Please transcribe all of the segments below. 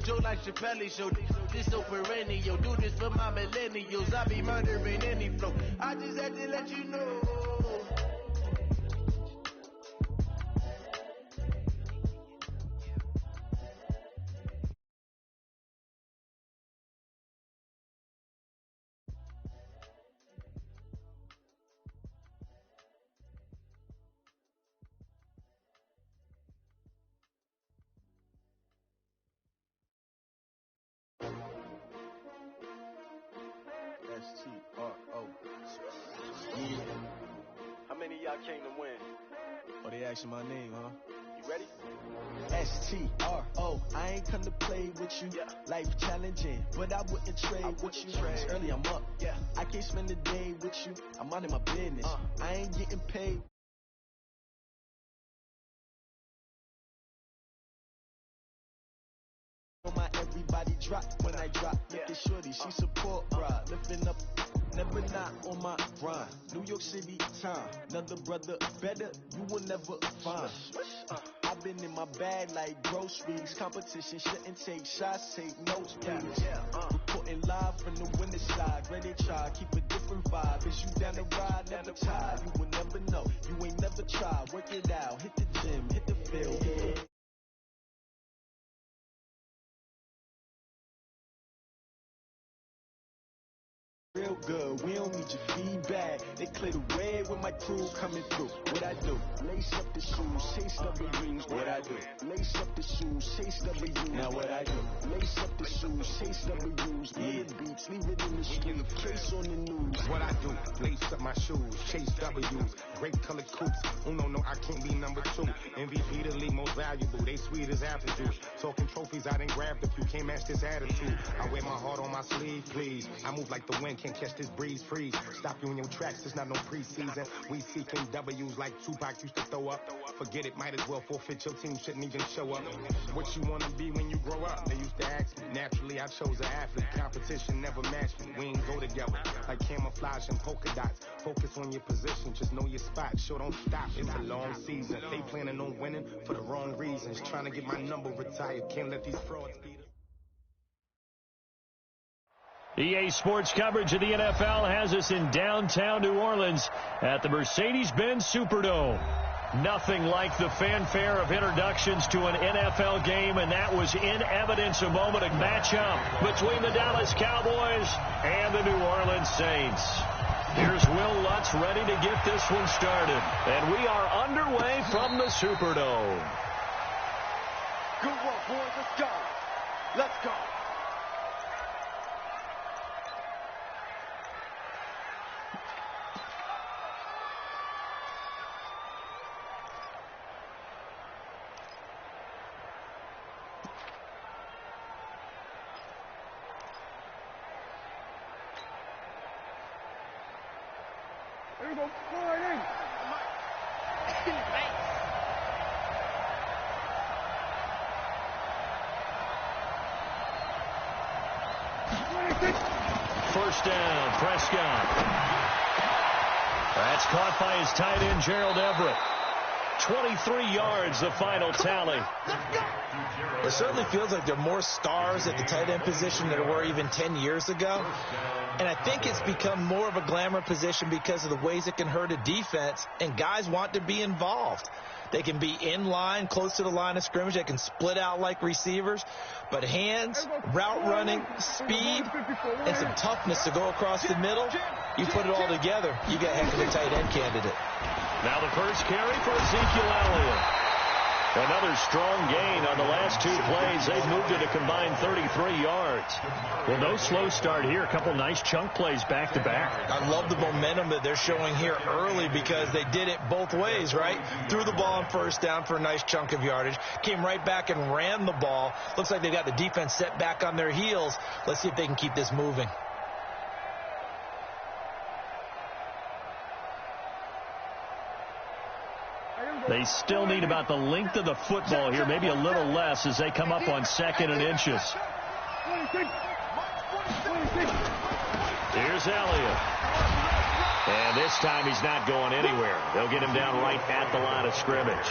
joke like Chappelle Show. This so perennial. Do this for my millennials. I be murdering any flow. I just had to let you know. S-T-R-O. Yeah. How many of y'all came to win? Oh, they asking my name, huh? You ready? S-T-R-O. I ain't come to play with you. Yeah. Life challenging, but I wouldn't trade with you. It's early, I'm up. Yeah. I can't spend the day with you. I'm minding my business. I ain't getting paid. My everybody drop when I drop. Look at shorty, she support, bruh. Lifting up, never not on my grind. New York City time, another brother better, you will never find. I've been in my bag like groceries. Competition shouldn't take shots, take notes, please. Reporting live from the winning side. Ready to try, keep a different vibe. Is you down the ride, never tired. You will never know, you ain't never tried. Work it out, hit the gym, hit the field. Yeah. Real good, we don't need your feedback. They clear the way with my crew coming through. What I do? Lace up the shoes, chase W's. What I do? Lace up the shoes, chase W's. Now what I do? Lace up the shoes, chase W's. Yeah, beats, leave it in the street. Case on the news. What I do? Lace up my shoes, chase W's. Great colored coops. Uno, no, I can't be number 2. MVP, the league most valuable. They sweet as apple juice. Talking trophies, I didn't grab the few. Can't match this attitude. I wear my heart on my sleeve, please. I move like the wind. Can't catch this breeze, freeze. Stop you in your tracks, there's not no preseason. We seeking W's like Tupac used to throw up. Forget it, might as well forfeit. Your team shouldn't even show up. What you wanna be when you grow up? They used to ask me. Naturally, I chose an athlete. Competition never matched me. We ain't go together like camouflage and polka dots. Focus on your position, just know your spot. Sure, don't stop, it's a long season. They planning on winning for the wrong reasons. Trying to get my number retired. Can't let these frauds beat us. EA Sports coverage of the NFL has us in downtown New Orleans at the Mercedes-Benz Superdome. Nothing like the fanfare of introductions to an NFL game, and that was in evidence a moment of matchup between the Dallas Cowboys and the New Orleans Saints. Here's Will Lutz ready to get this one started, and we are underway from the Superdome. Good work, boys. Let's go. Let's go. There you go. Go right in. First down, Prescott. That's caught by his tight end, Gerald Everett. 23 yards, the final tally. It certainly feels like there are more stars at the tight end position than there were even 10 years ago. And I think it's become more of a glamour position because of the ways it can hurt a defense, and guys want to be involved. They can be in line, close to the line of scrimmage. They can split out like receivers. But hands, route running, speed, and some toughness to go across the middle, you put it all together, you get a heck of a tight end candidate. Now the first carry for Ezekiel Elliott. Another strong gain on the last two plays. They've moved it a combined 33 yards. Well, no slow start here. A couple nice chunk plays back to back. I love the momentum that they're showing here early because they did it both ways, right? Threw the ball on first down for a nice chunk of yardage. Came right back and ran the ball. Looks like they've got the defense set back on their heels. Let's see if they can keep this moving. They still need about the length of the football here, maybe a little less as they come up on 2nd and inches. Here's Elliott. And this time he's not going anywhere. They'll get him down right at the line of scrimmage.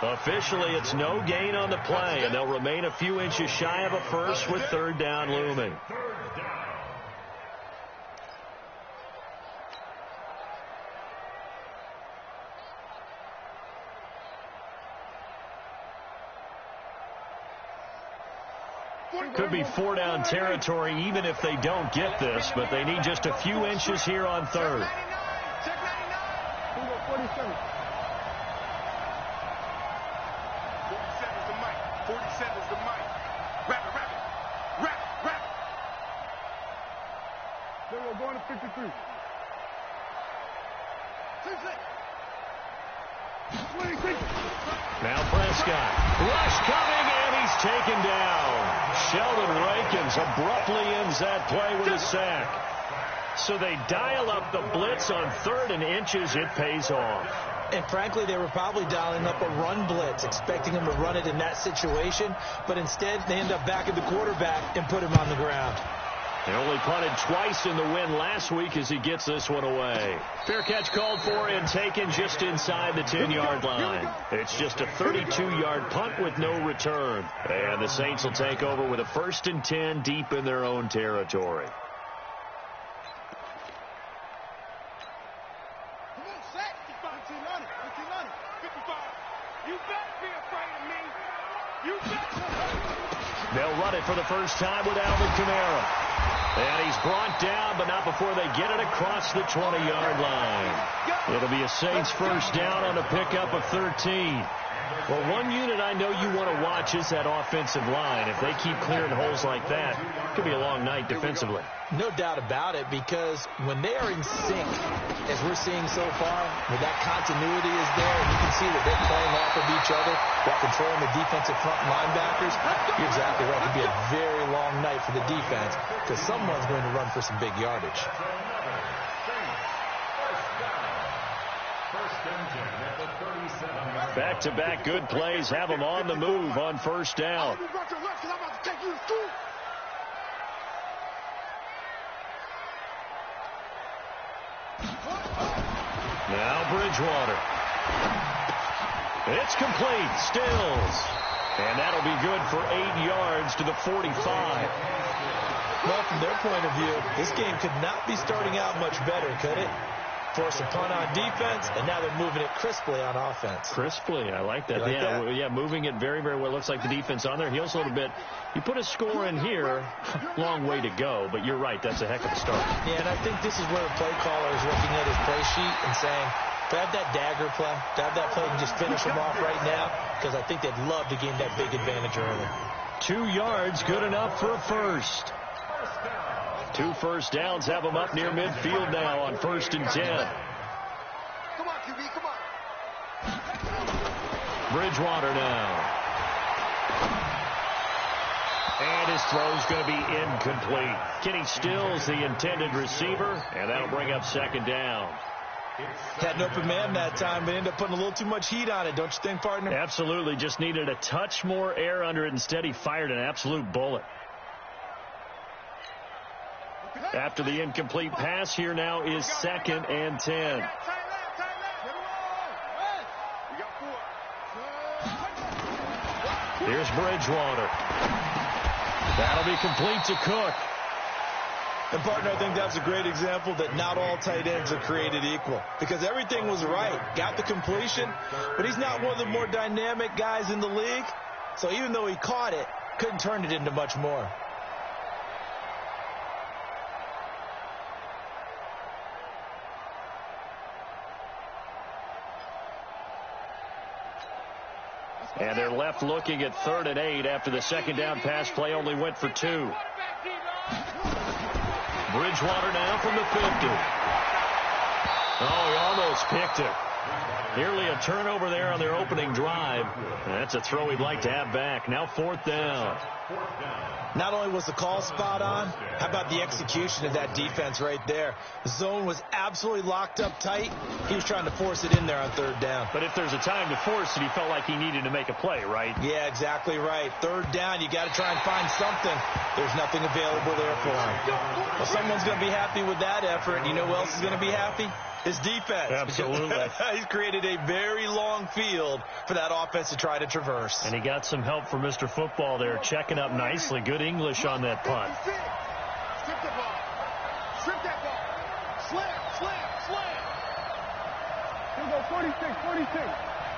Officially, it's no gain on the play, and they'll remain a few inches shy of a first with third down looming. Could be 4-down territory even if they don't get this, but they need just a few inches here on third. Check 99. 47. 47's the mic. 47's the mic. Rap it, rap it. Rap it, rap it. There we go, going to 53. 26. Now Prescott. Rush coming, and he's taken down. Sheldon Rankins abruptly ends that play with a sack. So they dial up the blitz on 3rd and inches. It pays off. And frankly, they were probably dialing up a run blitz, expecting him to run it in that situation. But instead, they end up backing the quarterback and put him on the ground. They only punted twice in the win last week as he gets this one away. Fair catch called for and taken just inside the 10-yard line. It's just a 32-yard punt with no return. And the Saints will take over with a 1st and 10 deep in their own territory. Come on, set. 1500. 55. You better be afraid of me. You better. They'll run it for the first time with Alvin Kamara. And he's brought down, but not before they get it across the 20-yard line. It'll be a Saints first down on a pickup of 13. Well, one unit I know you want to watch is that offensive line. If they keep clearing holes like that, it could be a long night defensively. No doubt about it, because when they are in sync, as we're seeing so far, when that continuity is there, and you can see that they're playing off of each other while controlling the defensive front linebackers, you're exactly right. It could be a very long night for the defense, because someone's going to run for some big yardage. Back-to-back good plays have them on the move on first down. Now Bridgewater. It's complete. Stills. And that'll be good for 8 yards to the 45. Well, from their point of view, this game could not be starting out much better, could it? Force a punt on defense, and now they're moving it crisply on offense. Crisply, I like that. Like yeah, that? Yeah, moving it very, very well. Looks like the defense on their heels a little bit. You put a score in here, long way to go, but you're right, that's a heck of a start. Yeah, and I think this is where the play caller is looking at his play sheet and saying, to have that dagger play, to have that play and just finish them off right now, because I think they'd love to gain that big advantage early. 2 yards, good enough for a first. 2 first downs have them up near midfield now on 1st and 10. Come on, QB, come on. Bridgewater now. And his throw's going to be incomplete. Kenny Stills, the intended receiver, and that'll bring up 2nd down. Had an open man that time, but ended up putting a little too much heat on it, don't you think, partner? Absolutely. Just needed a touch more air under it. Instead, he fired an absolute bullet. After the incomplete pass, here now is 2nd and 10. Here's Bridgewater. That'll be complete to Cook. And, partner, I think that's a great example that not all tight ends are created equal, because everything was right. Got the completion, but he's not one of the more dynamic guys in the league. So even though he caught it, couldn't turn it into much more. And they're left looking at 3rd and 8 after the 2nd down pass play only went for 2. Bridgewater now from the 50. Oh, he almost picked it. Nearly a turnover there on their opening drive. That's a throw he'd like to have back. Now 4th down. Not only was the call spot on, how about the execution of that defense right there? The zone was absolutely locked up tight. He was trying to force it in there on 3rd down. But if there's a time to force it, he felt like he needed to make a play, right? Yeah, exactly right. 3rd down, you got to try and find something. There's nothing available there for him. Well, someone's going to be happy with that effort. You know who else is going to be happy? His defense. Absolutely. He's created a very long field for that offense to try to traverse. And he got some help from Mr. Football there, checking up nicely. Good English on that punt. Strip the ball. Strip that ball. Slam, slam, slam. Here we go, 46, 46.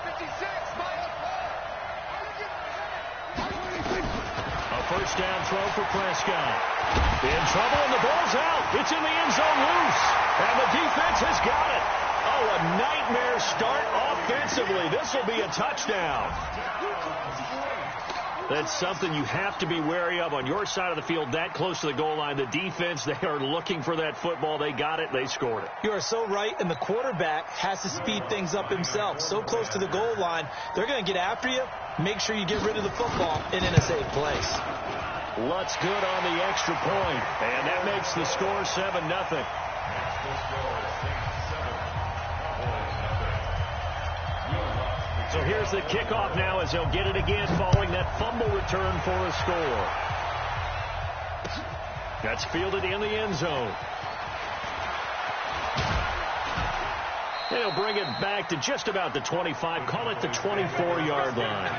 56, minus 4. A first down throw for Prescott. In trouble, and the ball's out. It's in the end zone loose. And the defense has got it. Oh, a nightmare start offensively. This will be a touchdown. That's something you have to be wary of on your side of the field, that close to the goal line. The defense, they are looking for that football. They got it. They scored it. You are so right, and the quarterback has to speed things up himself. So close to the goal line, they're going to get after you. Make sure you get rid of the football and in a safe place. Lutz good on the extra point, and that makes the score 7-0. So here's the kickoff now as they'll get it again following that fumble return for a score. That's fielded in the end zone. They'll bring it back to just about the 25, call it the 24-yard line.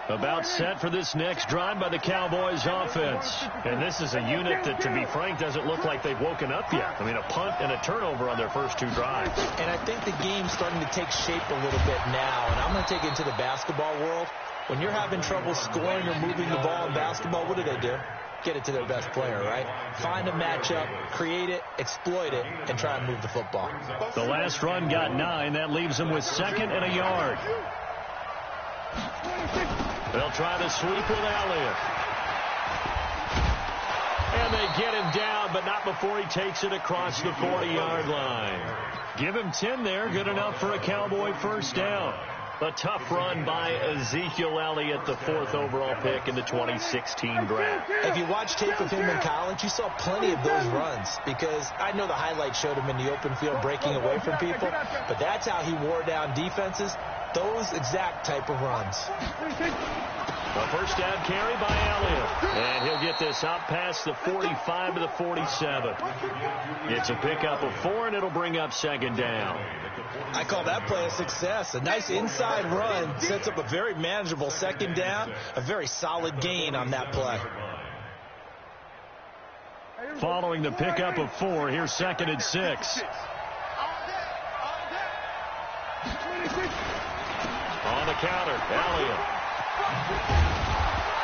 About set for this next drive by the Cowboys offense. And this is a unit that, to be frank, doesn't look like they've woken up yet. I mean, a punt and a turnover on their first two drives. And I think the game's starting to take shape a little bit now. And I'm going to take it into the basketball world. When you're having trouble scoring or moving the ball in basketball, what do? Get it to their best player, right? Find a matchup, create it, exploit it, and try and move the football. The last run got 9. That leaves them with 2nd and a yard. They'll try to sweep with Elliott. And they get him down, but not before he takes it across the 40-yard line. Give him 10 there. Good enough for a Cowboy first down. A tough run by Ezekiel Elliott, the 4th overall pick in the 2016 draft. If you watch tape of him in college, you saw plenty of those runs, because I know the highlights showed him in the open field breaking away from people, but that's how he wore down defenses. Those exact type of runs. A first down carry by Elliott. And he'll get this out past the 45 to the 47. It's a pickup of 4, and it'll bring up 2nd down. I call that play a success. A nice inside run sets up a very manageable 2nd down. A very solid gain on that play. Following the pickup of 4, here's 2nd and 6. On the counter, Elliott.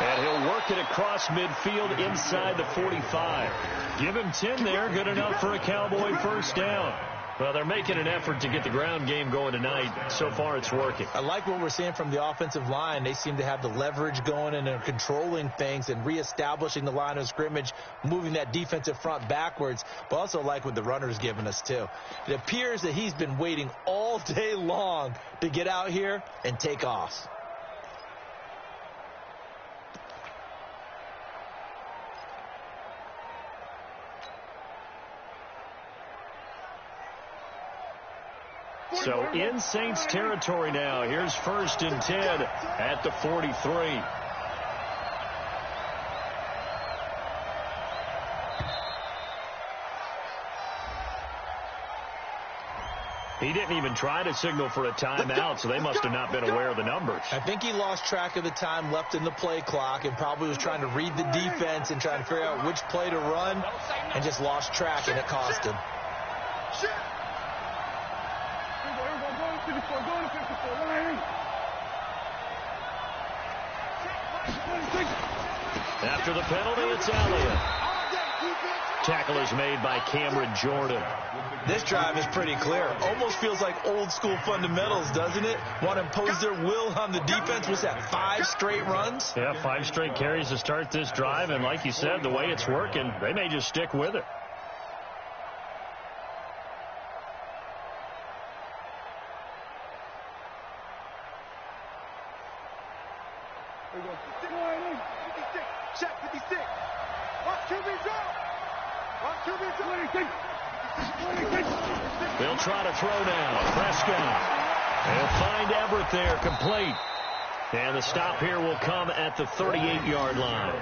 And he'll work it across midfield inside the 45. Give him 10 there, good enough for a Cowboy first down. Well, they're making an effort to get the ground game going tonight. So far, it's working. I like what we're seeing from the offensive line. They seem to have the leverage going, and they're controlling things and reestablishing the line of scrimmage, moving that defensive front backwards, but also like what the runner's giving us, too. It appears that he's been waiting all day long to get out here and take off. So in Saints territory now. Here's 1st and 10 at the 43. He didn't even try to signal for a timeout, so they must have not been aware of the numbers. I think he lost track of the time left in the play clock and probably was trying to read the defense and trying to figure out which play to run, and just lost track, and it cost him. After the penalty, it's Elliott. Tackle is made by Cameron Jordan. This drive is pretty clear. Almost feels like old school fundamentals, doesn't it? Want to impose their will on the defense. Was that 5 straight runs? Yeah, 5 straight carries to start this drive, and like you said, the way it's working, they may just stick with it. Check 56. Watch QB drop. Watch QB drop. They'll try to throw now. Prescott. They'll find Everett there, complete. And the stop here will come at the 38-yard line.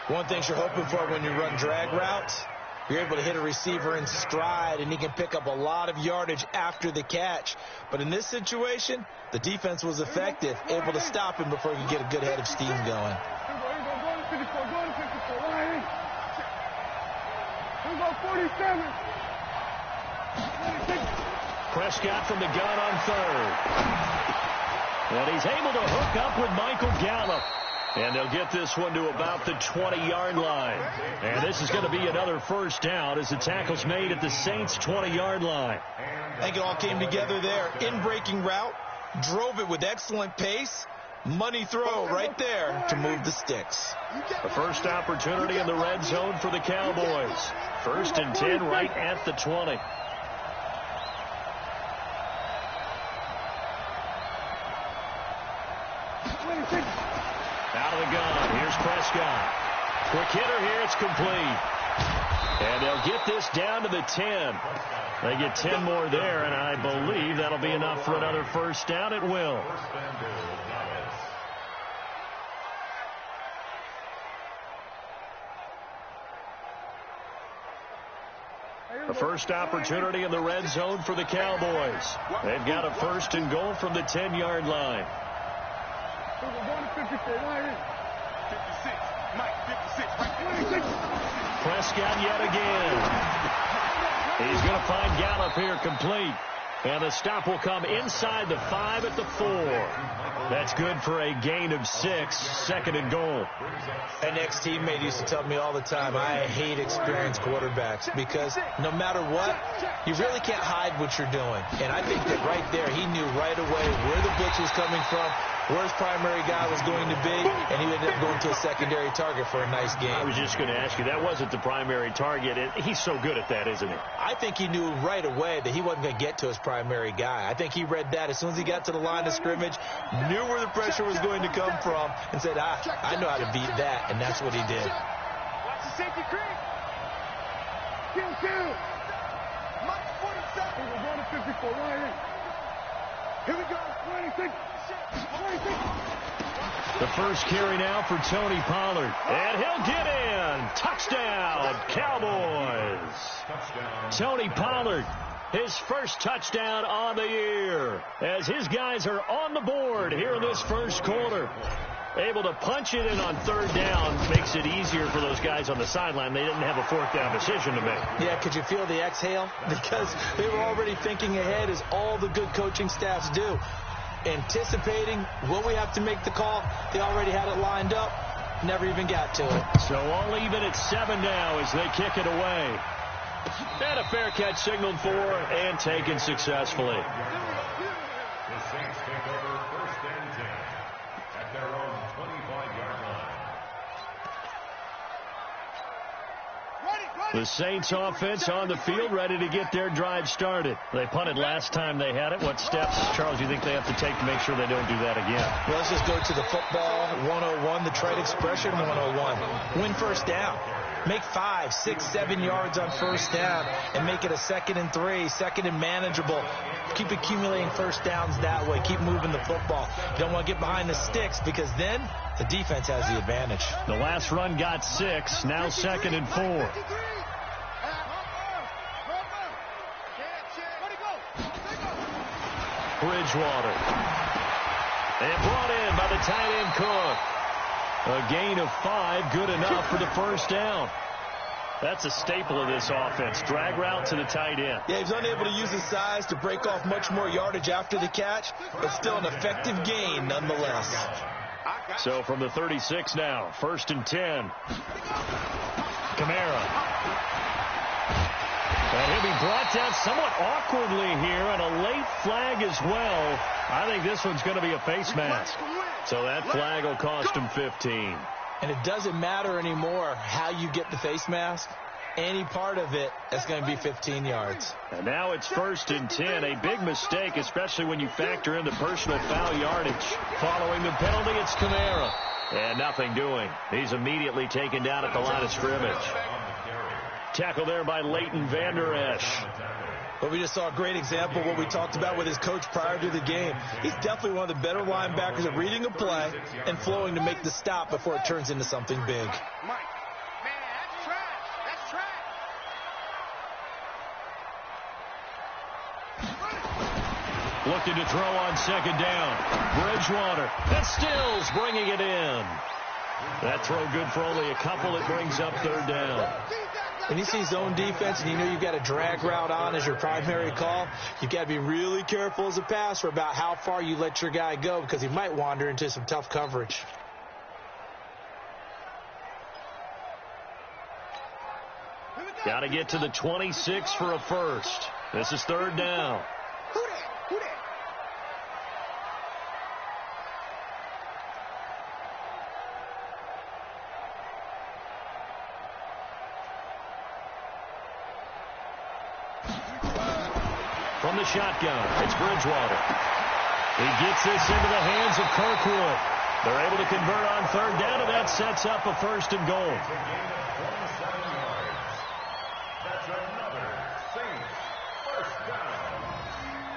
One thing you're hoping for when you run drag routes, you're able to hit a receiver in stride, and he can pick up a lot of yardage after the catch. But in this situation, the defense was effective, able to stop him before he could get a good head of steam going. Prescott from the gun on third. And he's able to hook up with Michael Gallup. And they'll get this one to about the 20-yard line. And this is going to be another first down as the tackle's made at the Saints' 20-yard line. I think it all came together there. In-breaking route, drove it with excellent pace. Money throw right there to move the sticks. The first opportunity in the red zone for the Cowboys. 1st and 10 right at the 20. Out of the gun. Here's Prescott. Quick hitter here. It's complete. And they'll get this down to the 10. They get 10 more there, and I believe that'll be enough for another first down. It will. The first opportunity in the red zone for the Cowboys. They've got a 1st and goal from the 10-yard line. 56, Mike, 56, right. Prescott yet again. He's going to find Gallup here, complete. And the stop will come inside the 5 at the 4. That's good for a gain of 6, 2nd and goal. An ex-teammate used to tell me all the time, I hate experienced quarterbacks because no matter what, you really can't hide what you're doing. And I think that right there, he knew right away where the blitz was coming from, where his primary guy was going to be, and he ended up going to a secondary target for a nice game. I was just going to ask you, that wasn't the primary target. He's so good at that, isn't he? I think he knew right away that he wasn't going to get to his primary guy. I think he read that as soon as he got to the line of scrimmage, knew where the pressure was going to come from, and said, I know how to beat that, and that's what he did. Watch the safety creep. Kill. Mike 47. We're going to 54. Here we go. 26. The first carry now for Tony Pollard. And he'll get in. Touchdown, Cowboys. Tony Pollard, his first touchdown on the year, as his guys are on the board here in this first quarter. Able to punch it in on 3rd down makes it easier for those guys on the sideline. They didn't have a 4th down decision to make. Yeah, could you feel the exhale? Because they were already thinking ahead, as all the good coaching staffs do. Anticipating, will we have to make the call? They already had it lined up, never even got to it. So all even at 7 now as they kick it away. And a fair catch signaled for and taken successfully. The Saints take over 1st and 10 at their own 25-yard line. The Saints offense on the field, ready to get their drive started. They punted last time they had it. What steps, Charles, you think they have to take to make sure they don't do that again? Well, let's just go to the football 101, the trade expression 101. Win first down. Make 5, 6, 7 yards on first down and make it a 2nd and 3, 2nd and manageable. Keep accumulating first downs that way. Keep moving the football. You don't want to get behind the sticks because then the defense has the advantage. The last run got 6, now 2nd and 4. Bridgewater. And brought in by the tight end Cook. A gain of 5, good enough for the first down. That's a staple of this offense. Drag route to the tight end. Yeah, he's unable to use his size to break off much more yardage after the catch, but still an effective gain nonetheless. So from the 36 now, 1st and 10. Kamara. And he'll be brought down somewhat awkwardly here, and a late flag as well. I think this one's going to be a face mask. So that flag will cost him 15. And it doesn't matter anymore how you get the face mask. Any part of it is going to be 15 yards. And now it's 1st and 10. A big mistake, especially when you factor in the personal foul yardage. Following the penalty, it's Kamara. And nothing doing. He's immediately taken down at the line of scrimmage. Tackle there by Leighton Vander Esch. But we just saw a great example of what we talked about with his coach prior to the game. He's definitely one of the better linebackers at reading a play and flowing to make the stop before it turns into something big. Mike. Man, that's trash. That's trash. Looking to throw on second down. Bridgewater. And Stills bringing it in. That throw good for only a couple. It brings up third down. When you see zone defense and you know you've got a drag route on as your primary call, you've got to be really careful as a passer about how far you let your guy go because he might wander into some tough coverage. Got to get to the 26 for a first. This is third down. Who that? From the shotgun, it's Bridgewater. He gets this into the hands of Kirkwood. They're able to convert on third down, and that sets up a first and goal. It's a gain of 27 yards. That's another Saints first down.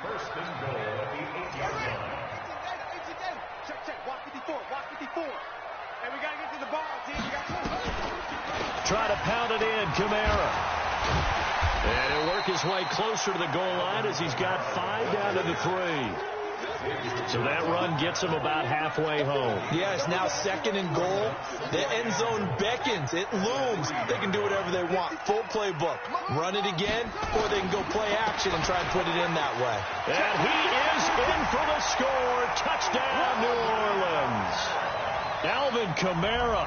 First and goal at the 8-yard line. Check. Walk 54. Hey, we got to get to the ball, team. We got to Try to pound it in, Kamara. And he'll work his way closer to the goal line as he's got 5 down to the 3. So that run gets him about halfway home. Yeah, it's now second and goal. The end zone beckons. It looms. They can do whatever they want. Full playbook. Run it again, or they can go play action and try and put it in that way. And he is in for the score. Touchdown, New Orleans. Alvin Kamara,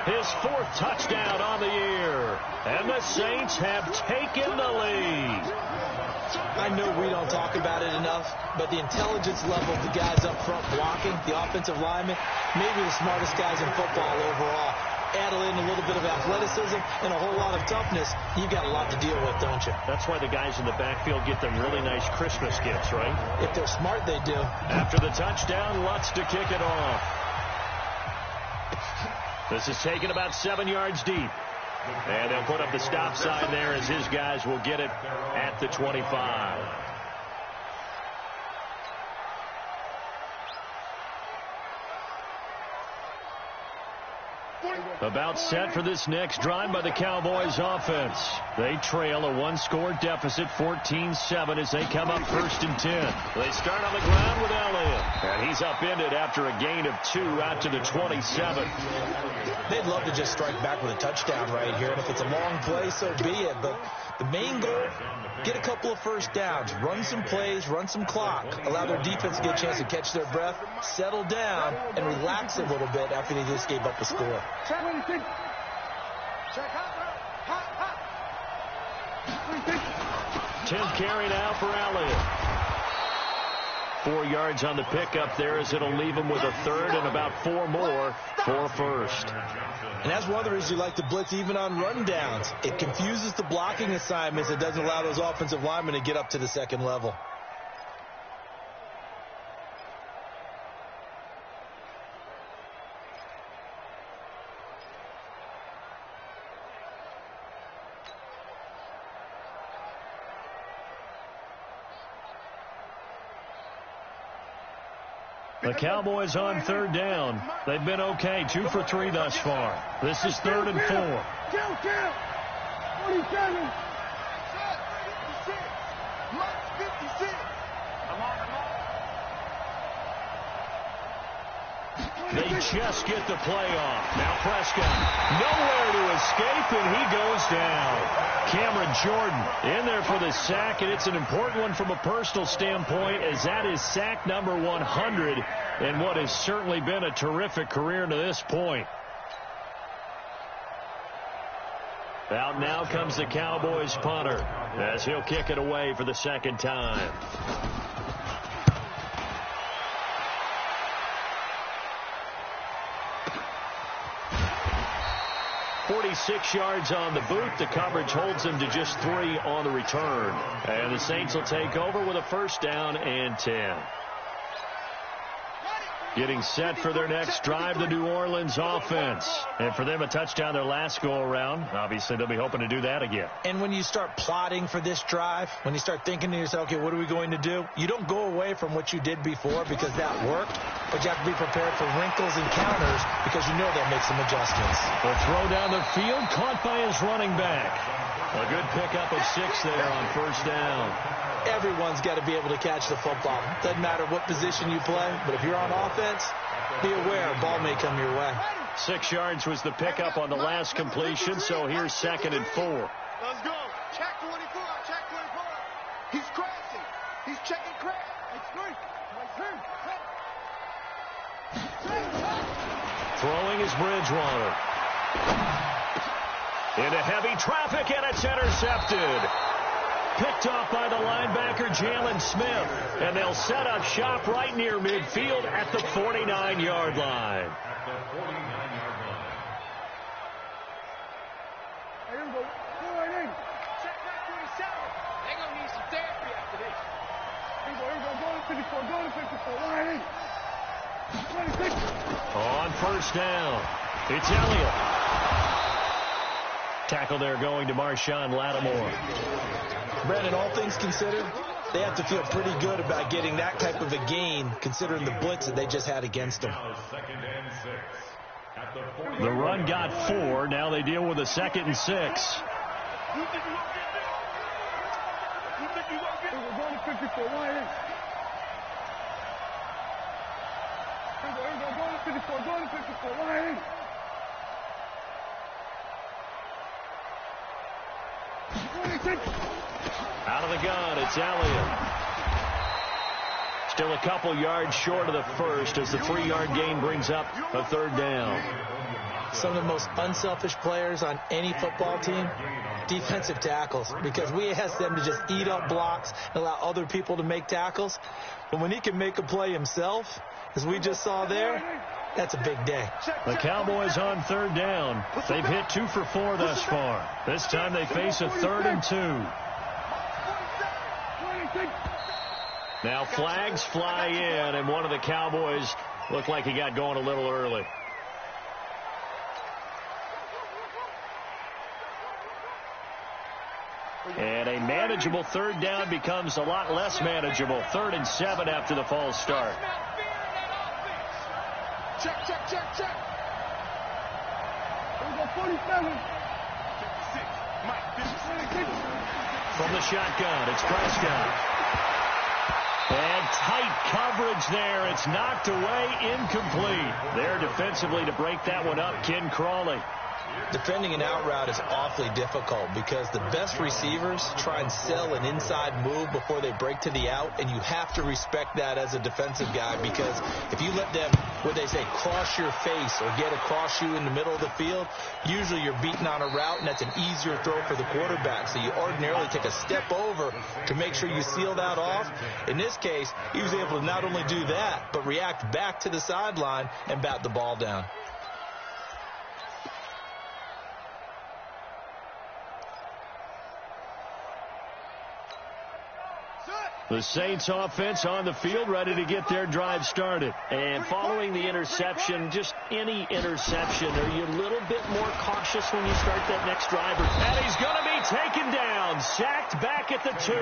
his 4th touchdown on the year. And the Saints have taken the lead. I know we don't talk about it enough, but the intelligence level of the guys up front blocking, the offensive linemen, maybe the smartest guys in football overall. Add in a little bit of athleticism and a whole lot of toughness, you got a lot to deal with, don't you? That's why the guys in the backfield get them really nice Christmas gifts, right? If they're smart, they do. After the touchdown, Lutz to kick it off. This is taken about 7 yards deep. And they'll put up the stop sign there as his guys will get it at the 25. About set for this next drive by the Cowboys offense. They trail a 1-score deficit, 14-7, as they come up 1st and 10. They start on the ground with Elliott. And he's upended after a gain of 2 out to the 27. They'd love to just strike back with a touchdown right here. And if it's a long play, so be it. But the main goal, get a couple of first downs, run some plays, run some clock, allow their defense to get a chance to catch their breath, settle down, and relax a little bit after they just gave up the score. Check. Hot. 10th carry now for Elliott. 4 yards on the pickup there as it'll leave him with a 3rd and about 4 more for first. And that's one of the reasons you like to blitz even on rundowns. It confuses the blocking assignments. It doesn't allow those offensive linemen to get up to the second level. The Cowboys on third down. They've been okay, 2 for 3 thus far. This is 3rd and 4. Kill. 47. 56. They just get the play off. Now Prescott, nowhere to escape, and he goes down. Cameron Jordan in there for the sack, and it's an important one from a personal standpoint, as that is sack number 100 in what has certainly been a terrific career to this point. Out now comes the Cowboys punter as he'll kick it away for the 2nd time. 46 yards on the boot. The coverage holds him to just 3 on the return. And the Saints will take over with a 1st down and 10. Getting set for their next drive, the New Orleans offense. And for them, a touchdown their last go-around. Obviously, they'll be hoping to do that again. And when you start plotting for this drive, when you start thinking to yourself, okay, what are we going to do? You don't go away from what you did before because that worked, but you have to be prepared for wrinkles and counters because you know they'll make some adjustments. The throw down the field, caught by his running back. A good pickup of 6 there on first down. Everyone's got to be able to catch the football. Doesn't matter what position you play, but if you're on offense, be aware a ball may come your way. 6 yards was the pickup on the last completion, so here's 2nd and 4. Let's go. Check 24. Check 24. He's crashing. He's checking crash. Throwing is Bridgewater. Into heavy traffic, and it's intercepted. Picked off by the linebacker, Jalen Smith. And they'll set up shop right near midfield at the 49-yard line. Here we go. Check back 27. They're going to need some therapy after this. Here we go. Go to 54. 26. On first down, it's Elliott. Tackle there going to Marshawn Lattimore. Brandon, all things considered, they have to feel pretty good about getting that type of a gain considering the blitz that they just had against them. The run got 4. Now they deal with a 2nd and 6. We're going to 54. Go to 54. Out of the gun, it's Elliott. Still a couple yards short of the first as the 3-yard gain brings up a 3rd down. Some of the most unselfish players on any football team, defensive tackles, because we ask them to just eat up blocks and allow other people to make tackles. But when he can make a play himself, as we just saw there, that's a big day. The Cowboys on 3rd down. They've hit 2 for 4 thus far. This time they face a 3rd and 2. Now flags fly in, and one of the Cowboys looked like he got going a little early. And a manageable 3rd down becomes a lot less manageable. 3rd and 7 after the false start. Check. Here we go, 47. From the shotgun, it's Prescott. And tight coverage there. It's knocked away, incomplete. There defensively to break that one up, Ken Crawley. Defending an out route is awfully difficult because the best receivers try and sell an inside move before they break to the out, and you have to respect that as a defensive guy because if you let them, what they say, cross your face or get across you in the middle of the field, usually you're beating on a route, and that's an easier throw for the quarterback. So you ordinarily take a step over to make sure you seal that off. In this case, he was able to not only do that, but react back to the sideline and bat the ball down. The Saints offense on the field, ready to get their drive started. And following the interception, just any interception, are you a little bit more cautious when you start that next drive? And he's going to be taken down, sacked back at the 2.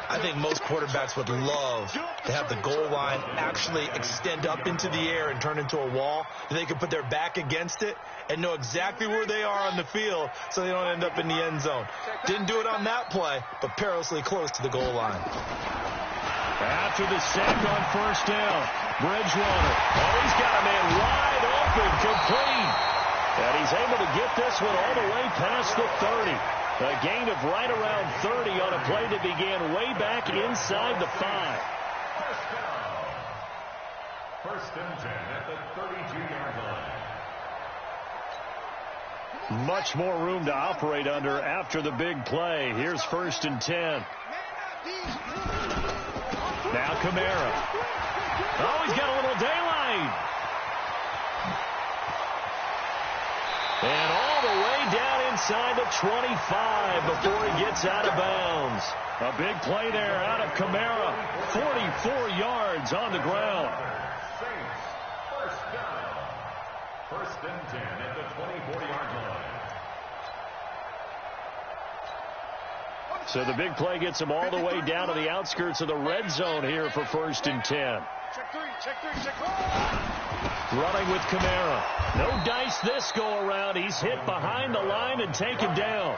I think most quarterbacks would love to have the goal line actually extend up into the air and turn into a wall. They can put their back against it and know exactly where they are on the field so they don't end up in the end zone. Didn't do it on that play, but perilously close to the goal line. After the sack on first down, Bridgewater. Oh, he's got a man wide open, complete. And he's able to get this one all the way past the 30. A gain of right around 30 on a play that began way back inside the 5. First and 10 at the 32-yard line. Much more room to operate under after the big play. Here's 1st and 10. Now Kamara. Oh, he's got a little daylight. And all the way down inside the 25 before he gets out of bounds. A big play there out of Kamara. 44 yards on the ground. First and 10 at the 24-yard line. So the big play gets him all the way down to the outskirts of the red zone here for first and 10. Check three. Running with Kamara. No dice this go around. He's hit behind the line and taken down.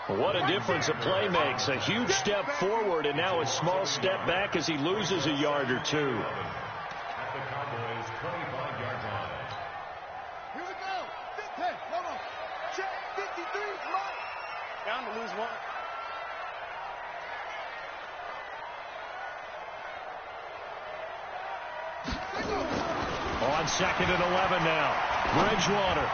What a difference a play makes. A huge step forward and now a small step back as he loses a yard or two. At the Cowboys' 25-yard line. Here we go. 10. Come on. Check 53. Come on. Down to lose one. On second and 11 now. Bridgewater.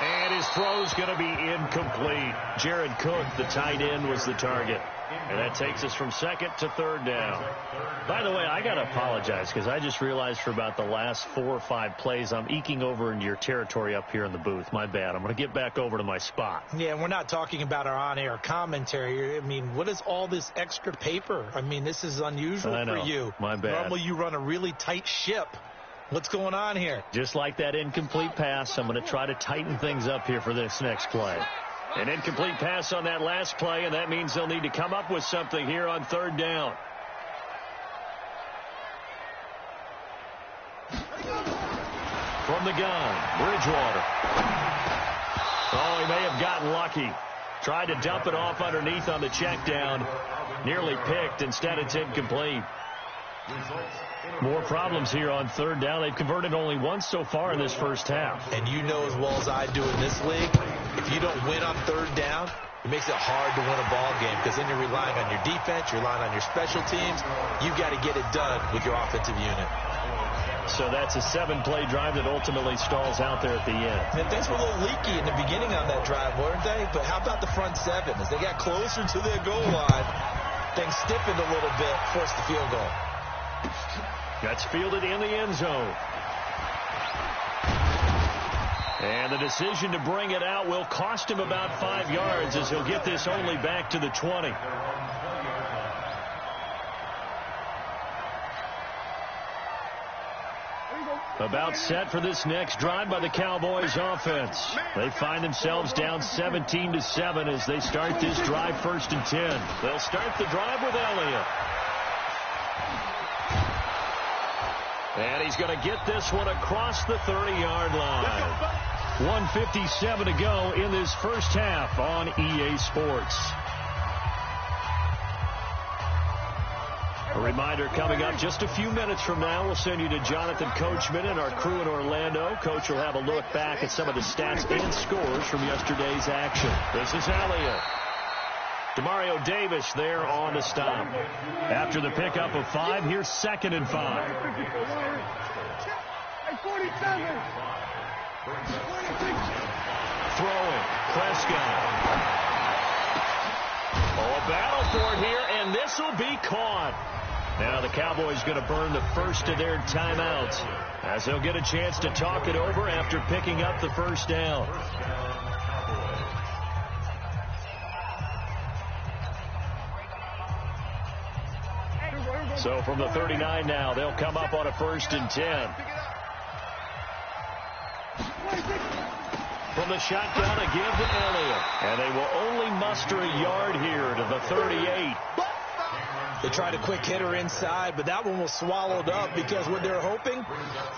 And his throw's going to be incomplete. Jared Cook, the tight end, was the target. And that takes us from second to third down. By the way, I got to apologize because I just realized for about the last 4 or 5 plays, I'm eking over into your territory up here in the booth. My bad. I'm going to get back over to my spot. Yeah, we're not talking about our on-air commentary. I mean, what is all this extra paper? I mean, this is unusual for you. My bad. Normally you run a really tight ship. What's going on here? Just like that incomplete pass, I'm going to try to tighten things up here for this next play. An incomplete pass on that last play, and that means they'll need to come up with something here on third down. From the gun, Bridgewater. Oh, he may have gotten lucky. Tried to dump it off underneath on the check down. Nearly picked. Instead, it's incomplete. More problems here on third down. They've converted only once so far in this first half. And you know as well as I do in this league, if you don't win on third down, it makes it hard to win a ball game because then you're relying on your defense, you're relying on your special teams. You've got to get it done with your offensive unit. So that's a 7-play drive that ultimately stalls out there at the end. And things were a little leaky in the beginning on that drive, weren't they? But how about the front 7? As they got closer to their goal line, things stiffened a little bit, forced the field goal. Gets fielded in the end zone. And the decision to bring it out will cost him about 5 yards as he'll get this only back to the 20. About set for this next drive by the Cowboys offense. They find themselves down 17-7 as they start this drive first and 10. They'll start the drive with Elliott. And he's going to get this one across the 30-yard line. 1:57 to go in this first half on EA Sports. A reminder coming up just a few minutes from now, we'll send you to Jonathan Coachman and our crew in Orlando. Coach will have a look back at some of the stats and scores from yesterday's action. This is Elliott. Demario Davis there on the stop. After the pickup of 5, here's second and 5. 47. Throwing. Prescott. Oh, a battle for it here, and this will be caught. Now the Cowboys going to burn the first of their timeouts as they'll get a chance to talk it over after picking up the first down. So from the 39 now, they'll come up on a first and 10. From the shotgun, a give to Elliott. And they will only muster a yard here to the 38. They tried a quick hitter inside, but that one was swallowed up because what they're hoping,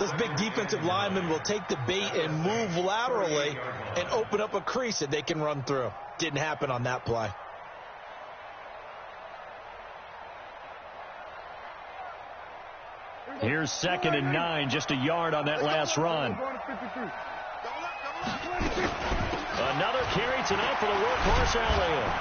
this big defensive lineman will take the bait and move laterally and open up a crease that they can run through. Didn't happen on that play. Here's second and 9, just a yard on that last run. Another carry tonight for the workhorse Elliott.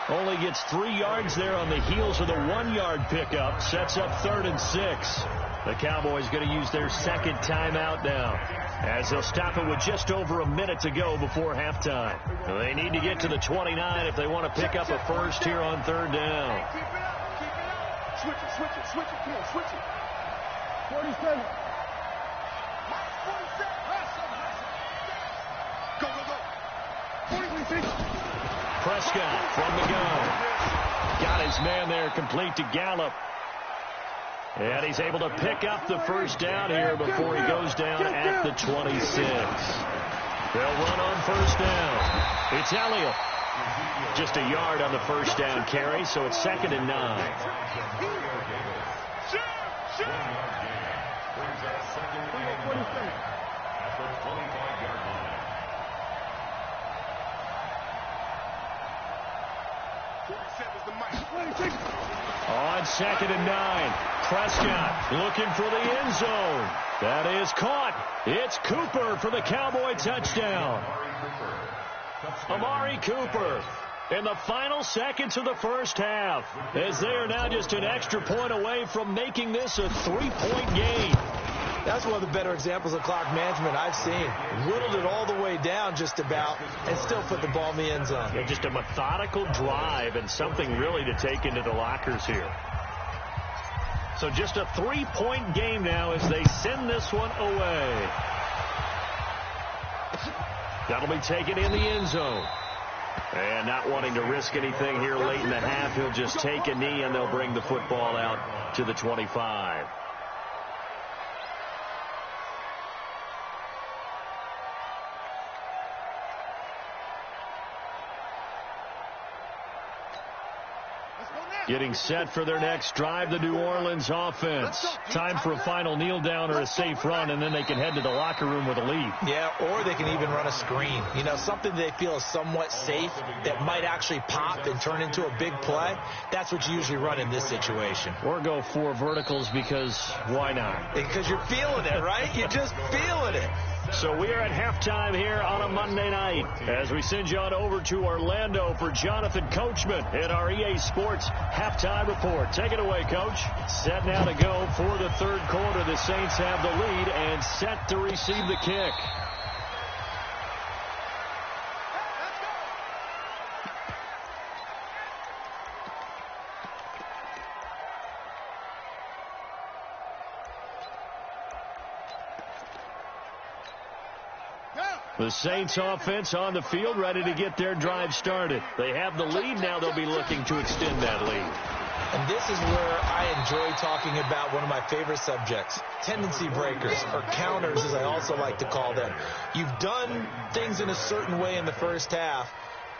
Only gets 3 yards there on the heels of the 1-yard pickup. Sets up third and 6. The Cowboys going to use their second timeout now, as they'll stop it with just over a minute to go before halftime. They need to get to the 29 if they want to pick up a first here on third down. Switch it. Come on, switch it. 47. 47. Go. 46. Prescott from the gun. Got his man there complete to Gallup. And he's able to pick up the first down here before he goes down at the 26. They'll run on first down. It's Elliott. Just a yard on the first down carry, so it's 2nd and 9. On 2nd and 9, Prescott looking for the end zone. That is caught. It's Cooper for the Cowboy touchdown. Amari Cooper in the final seconds of the first half, as they are now just an extra point away from making this a 3-point game. That's one of the better examples of clock management I've seen. Whittled it all the way down just about and still put the ball in the end zone. Yeah, just a methodical drive and something really to take into the lockers here. So just a 3-point game now as they send this one away. That'll be taken in the end zone. And not wanting to risk anything here late in the half, he'll just take a knee and they'll bring the football out to the 25. Getting set for their next drive, the New Orleans offense. Time for a final kneel down or a safe run, and then they can head to the locker room with a lead. Yeah, or they can even run a screen. You know, something they feel is somewhat safe that might actually pop and turn into a big play. That's what you usually run in this situation. Or go 4 verticals because why not? Because you're feeling it, right? You're just feeling it. So we are at halftime here on a Monday night as we send you on over to Orlando for Jonathan Coachman in our EA Sports halftime report. Take it away, Coach. Set now to go for the third quarter. The Saints have the lead and set to receive the kick. The Saints offense on the field ready to get their drive started. They have the lead. Now they'll be looking to extend that lead. And this is where I enjoy talking about one of my favorite subjects, tendency breakers, or counters as I also like to call them. You've done things in a certain way in the first half,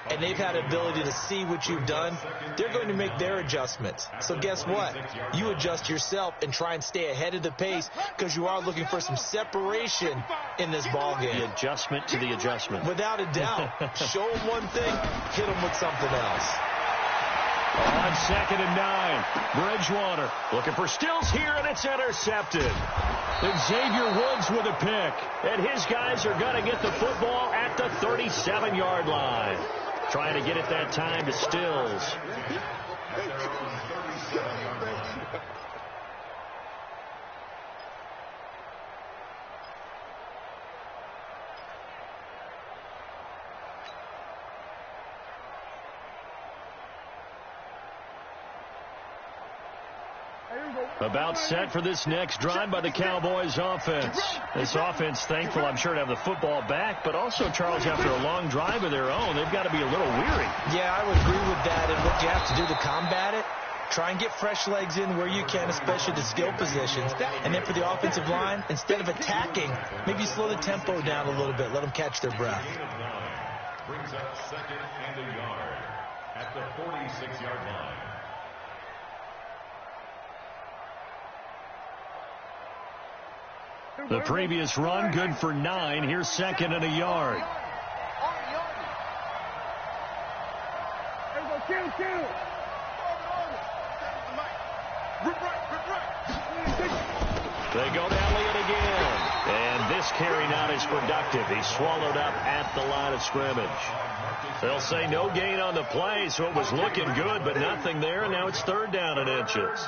and they've had ability to see what you've done. They're going to make their adjustments. So guess what? You adjust yourself and try and stay ahead of the pace because you are looking for some separation in this ball game. The adjustment to the adjustment. Without a doubt. Show them one thing, hit them with something else. On 2nd and 9, Bridgewater looking for Stills here, and it's intercepted. And Xavier Woods with a pick, and his guys are going to get the football at the 37-yard line. Trying to get it that time to Stills. About set for this next drive by the Cowboys offense. This offense thankful, I'm sure, to have the football back, but also, Charles, after a long drive of their own, they've got to be a little weary. Yeah, I would agree with that. And what you have to do to combat it, try and get fresh legs in where you can, especially the skill positions. And then for the offensive line, instead of attacking, maybe slow the tempo down a little bit. Let them catch their breath. Brings up 2nd and a yard at the 46-yard line. The previous run, good for 9. Here's 2nd and a yard. They go to Elliott again. And this carry not as productive. He's swallowed up at the line of scrimmage. They'll say no gain on the play, so it was looking good, but nothing there. And now it's 3rd down and inches.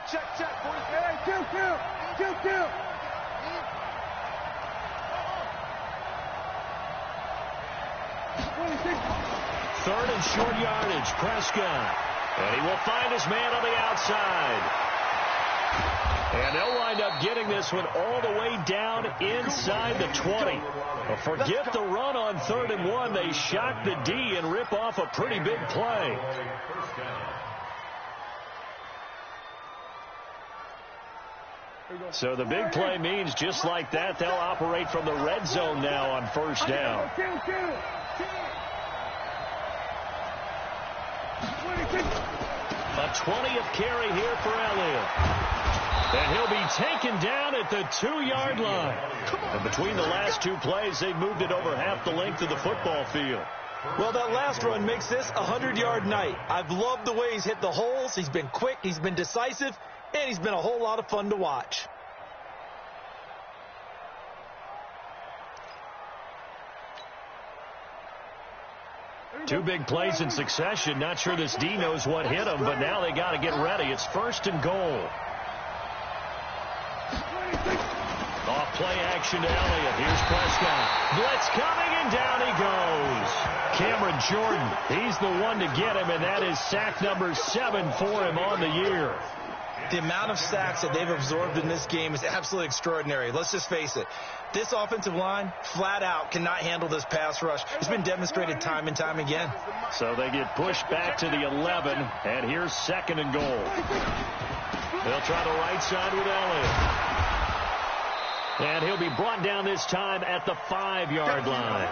Check, boys. Hey, kill. Third and short yardage, Prescott. And he will find his man on the outside. And they'll wind up getting this one all the way down inside the 20. But forget the run on 3rd and 1. They shock the D and rip off a pretty big play. So the big play means just like that, they'll operate from the red zone now on 1st down. A 20th carry here for Elliott. And he'll be taken down at the 2-yard line. And between the last 2 plays, they've moved it over half the length of the football field. Well, that last run makes this a 100-yard night. I've loved the way he's hit the holes. He's been quick, he's been decisive, and he's been a whole lot of fun to watch. Two big plays in succession. Not sure this D knows what hit him, but now they got to get ready. It's 1st and goal. Off play action to Elliott. Here's Prescott. Blitz coming, and down he goes. Cameron Jordan, he's the one to get him, and that is sack number 7 for him on the year. The amount of sacks that they've absorbed in this game is absolutely extraordinary. Let's just face it. This offensive line, flat out, cannot handle this pass rush. It's been demonstrated time and time again. So they get pushed back to the 11, and here's 2nd and goal. They'll try the right side with Elliott. And he'll be brought down this time at the 5-yard line.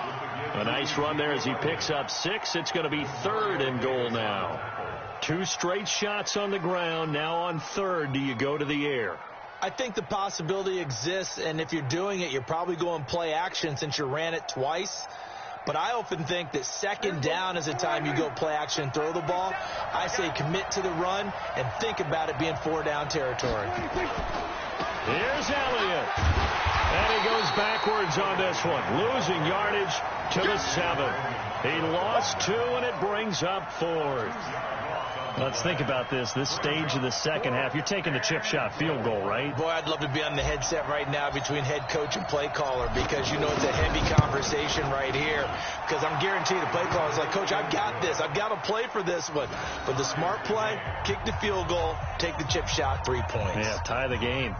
A nice run there as he picks up 6. It's going to be 3rd and goal now. 2 straight shots on the ground. Now on 3rd, do you go to the air? I think the possibility exists, and if you're doing it, you're probably going play action since you ran it twice. But I often think that 2nd down is the time you go play action and throw the ball. I say commit to the run and think about it being 4-down territory. Here's Elliott. And he goes backwards on this one, losing yardage to the 7. He lost 2, and it brings up 4th. Let's think about this stage of the second half. You're taking the chip shot field goal, right? Boy, I'd love to be on the headset right now between head coach and play caller, because you know it's a heavy conversation right here. Because I'm guaranteed the play caller is like, Coach, I've got this. I've got to play for this one. But the smart play, kick the field goal, take the chip shot, 3 points. Yeah, tie the game.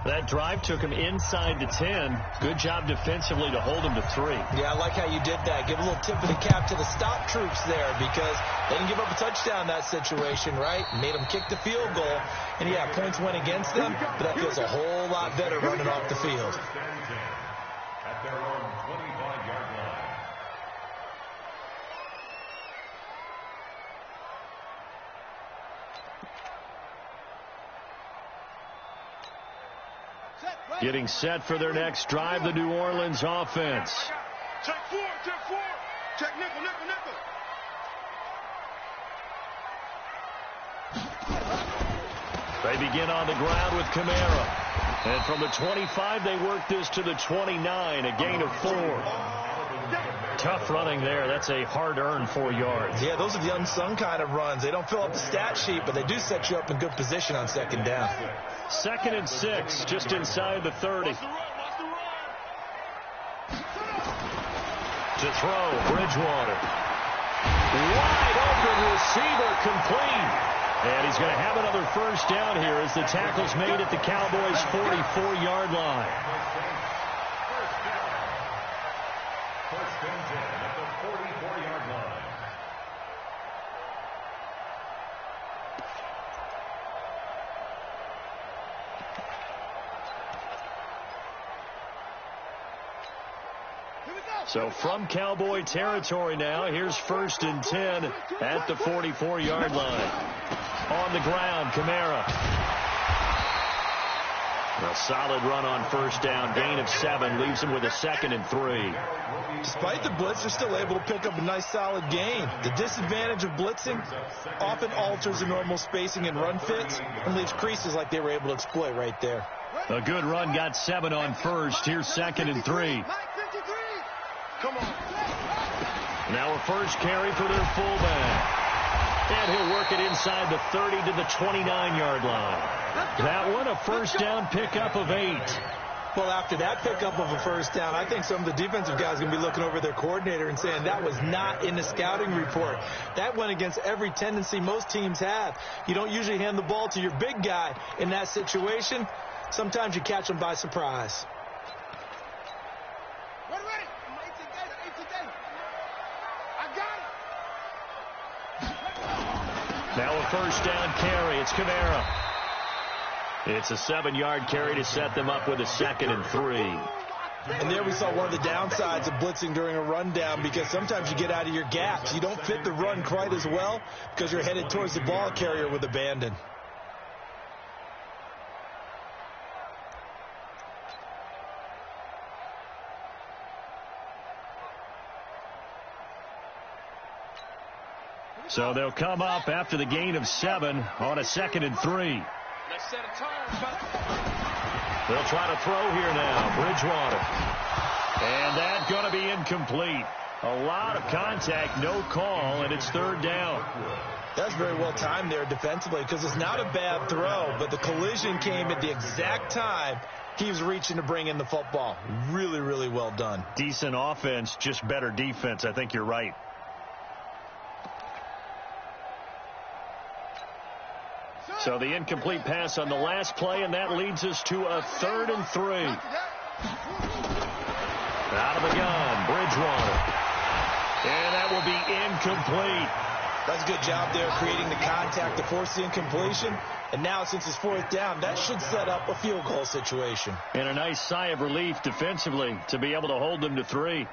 That drive took him inside the 10. Good job defensively to hold him to 3. Yeah, I like how you did that. Give a little tip of the cap to the stop troops there, because they didn't give up a touchdown in that situation, right? Made them kick the field goal. And, yeah, points went against them, but that feels a whole lot better running off the field. At their own 25-yard line. Getting set for their next drive, the New Orleans offense. Check 4. Check nickel. They begin on the ground with Kamara. And from the 25, they work this to the 29, a gain of 4. Tough running there. That's a hard-earned 4 yards. Yeah, those are the unsung kind of runs. They don't fill up the stat sheet, but they do set you up in good position on 2nd down. 2nd and 6, just inside the 30. To throw, Bridgewater. Wide open receiver, complete. And he's going to have another 1st down here as the tackle's made at the Cowboys' 44-yard line. First and 10 at the 44-yard line. So from Cowboy territory now, here's 1st and 10 at the 44-yard line. On the ground, Kamara. A solid run on 1st down. Gain of 7 leaves him with a 2nd and 3. Despite the blitz, they're still able to pick up a nice solid gain. The disadvantage of blitzing often alters the normal spacing and run fits and leaves creases like they were able to exploit right there. A good run, got 7 on 1st. Here's 2nd and 3. Come on. Now a 1st carry for their fullback. that, he'll work it inside the 30 to the 29-yard line. That one, a first down pickup of 8. Well, after that pickup of a first down, I think some of the defensive guys are going to be looking over their coordinator and saying that was not in the scouting report. That went against every tendency most teams have. You don't usually hand the ball to your big guy in that situation. Sometimes you catch them by surprise. Now a first down carry. It's Kamara. It's a 7-yard carry to set them up with a 2nd and 3. And there we saw one of the downsides of blitzing during a rundown, because sometimes you get out of your gaps. You don't fit the run quite as well because you're headed towards the ball carrier with abandon. So they'll come up after the gain of 7 on a 2nd and 3. They'll try to throw here now. Bridgewater. And that's going to be incomplete. A lot of contact, no call, and it's 3rd down. That's very well timed there defensively, because it's not a bad throw, but the collision came at the exact time he was reaching to bring in the football. Really, really well done. Decent offense, just better defense. I think you're right. So the incomplete pass on the last play, and that leads us to a 3rd and 3. Out of the gun, Bridgewater. And that will be incomplete. That's a good job there creating the contact to force the incompletion. And now, since it's 4th down, that should set up a field goal situation. And a nice sigh of relief defensively to be able to hold them to 3.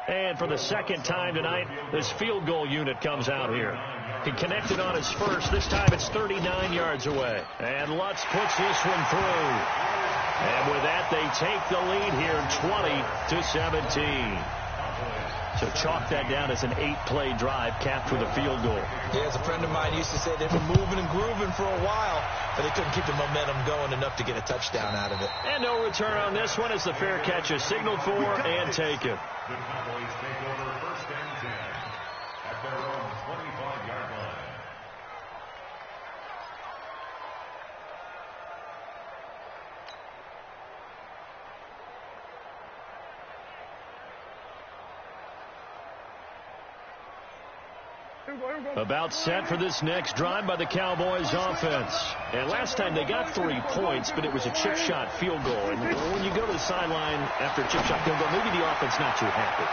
And for the 2nd time tonight, this field goal unit comes out here. He connected on his first. This time it's 39 yards away. And Lutz puts this one through. And with that, they take the lead here, 20-17. So chalk that down as an 8-play drive capped with a field goal. Yeah, as a friend of mine used to say, they've been moving and grooving for a while, but they couldn't keep the momentum going enough to get a touchdown out of it. And no return on this one as the fair catch is signaled for and taken. The Cowboys take over 1st and 10 at their own 25-yard line. About set for this next drive by the Cowboys offense. And last time they got 3 points, but it was a chip shot field goal. And when you go to the sideline after a chip shot field goal, maybe the offense not too happy.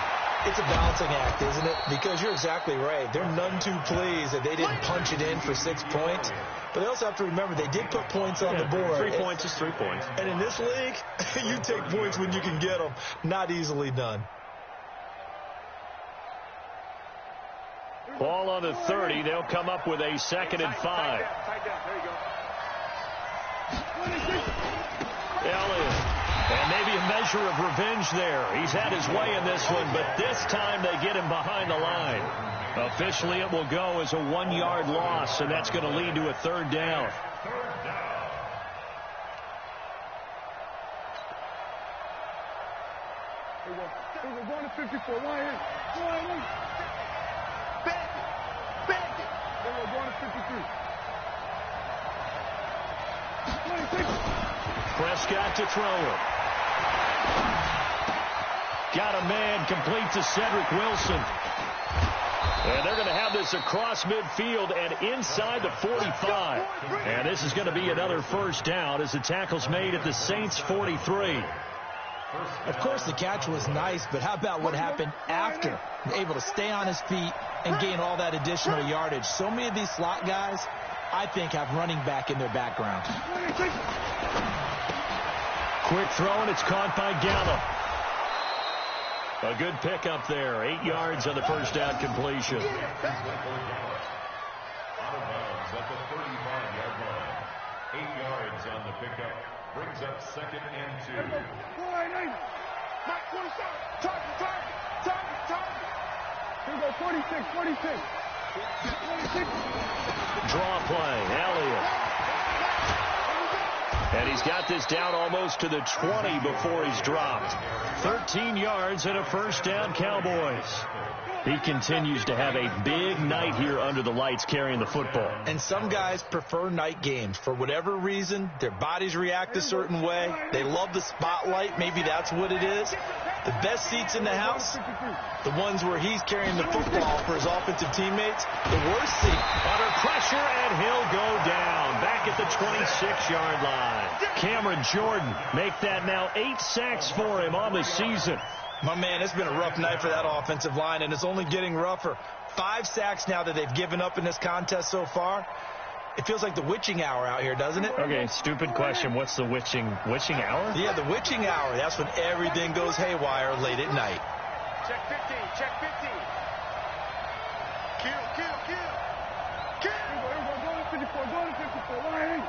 It's a balancing act, isn't it? Because you're exactly right. They're none too pleased that they didn't punch it in for 6 points. But they also have to remember they did put points on the board. 3 points is 3 points. And in this league, you take points when you can get them. Not easily done. Ball on the 30. They'll come up with a 2nd and 5. Elliott. And maybe a measure of revenge there. He's had his way in this one, but this time they get him behind the line. Officially, it will go as a 1-yard loss, and that's going to lead to a 3rd down. We're going to 54. Line in. Back it. We're going to 53. Prescott to throw it. Got a man complete to Cedric Wilson. And they're going to have this across midfield and inside the 45. And this is going to be another 1st down as the tackle's made at the Saints 43. Of course, the catch was nice, but how about what happened after? Able to stay on his feet and gain all that additional yardage. So many of these slot guys, I think, have running back in their background. Quick throw, and it's caught by Gallup. A good pickup there. 8 yards on the 1st down completion. Out of bounds at the 35-yard line. 8 yards on the pickup. Brings up 2nd and 2. Mike, 27. Target. Here we go, 46. 26. Draw play. Elliott. And he's got this down almost to the 20 before he's dropped. 13 yards and a 1st down, Cowboys. He continues to have a big night here under the lights carrying the football. And some guys prefer night games. For whatever reason, their bodies react a certain way. They love the spotlight. Maybe that's what it is. The best seats in the house, the ones where he's carrying the football for his offensive teammates. The worst seat. Under pressure, and he'll go down. Back at the 26-yard line. Cameron Jordan make that now 8 sacks for him on the season. My man, it's been a rough night for that offensive line, and it's only getting rougher. 5 sacks now that they've given up in this contest so far. It feels like the witching hour out here, doesn't it? Okay, stupid question. What's the witching hour? Yeah, the witching hour. That's when everything goes haywire late at night. Check 15, check 15. Kill. Go to 54, Ryan.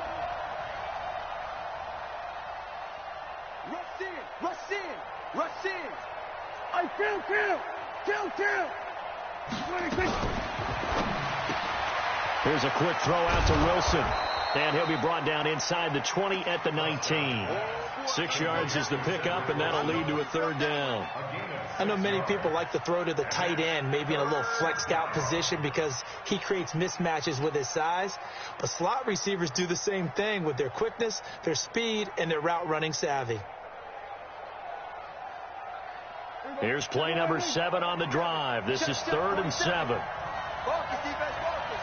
Rush in. I kill. 26. Here's a quick throw out to Wilson. And he'll be brought down inside the 20 at the 19. 6 yards is the pickup, and that'll lead to a 3rd down. I know many people like to throw to the tight end, maybe in a little flexed out position because he creates mismatches with his size. But slot receivers do the same thing with their quickness, their speed, and their route running savvy. Here's play number 7 on the drive. This is 3rd and 7. Focus, defense, focus.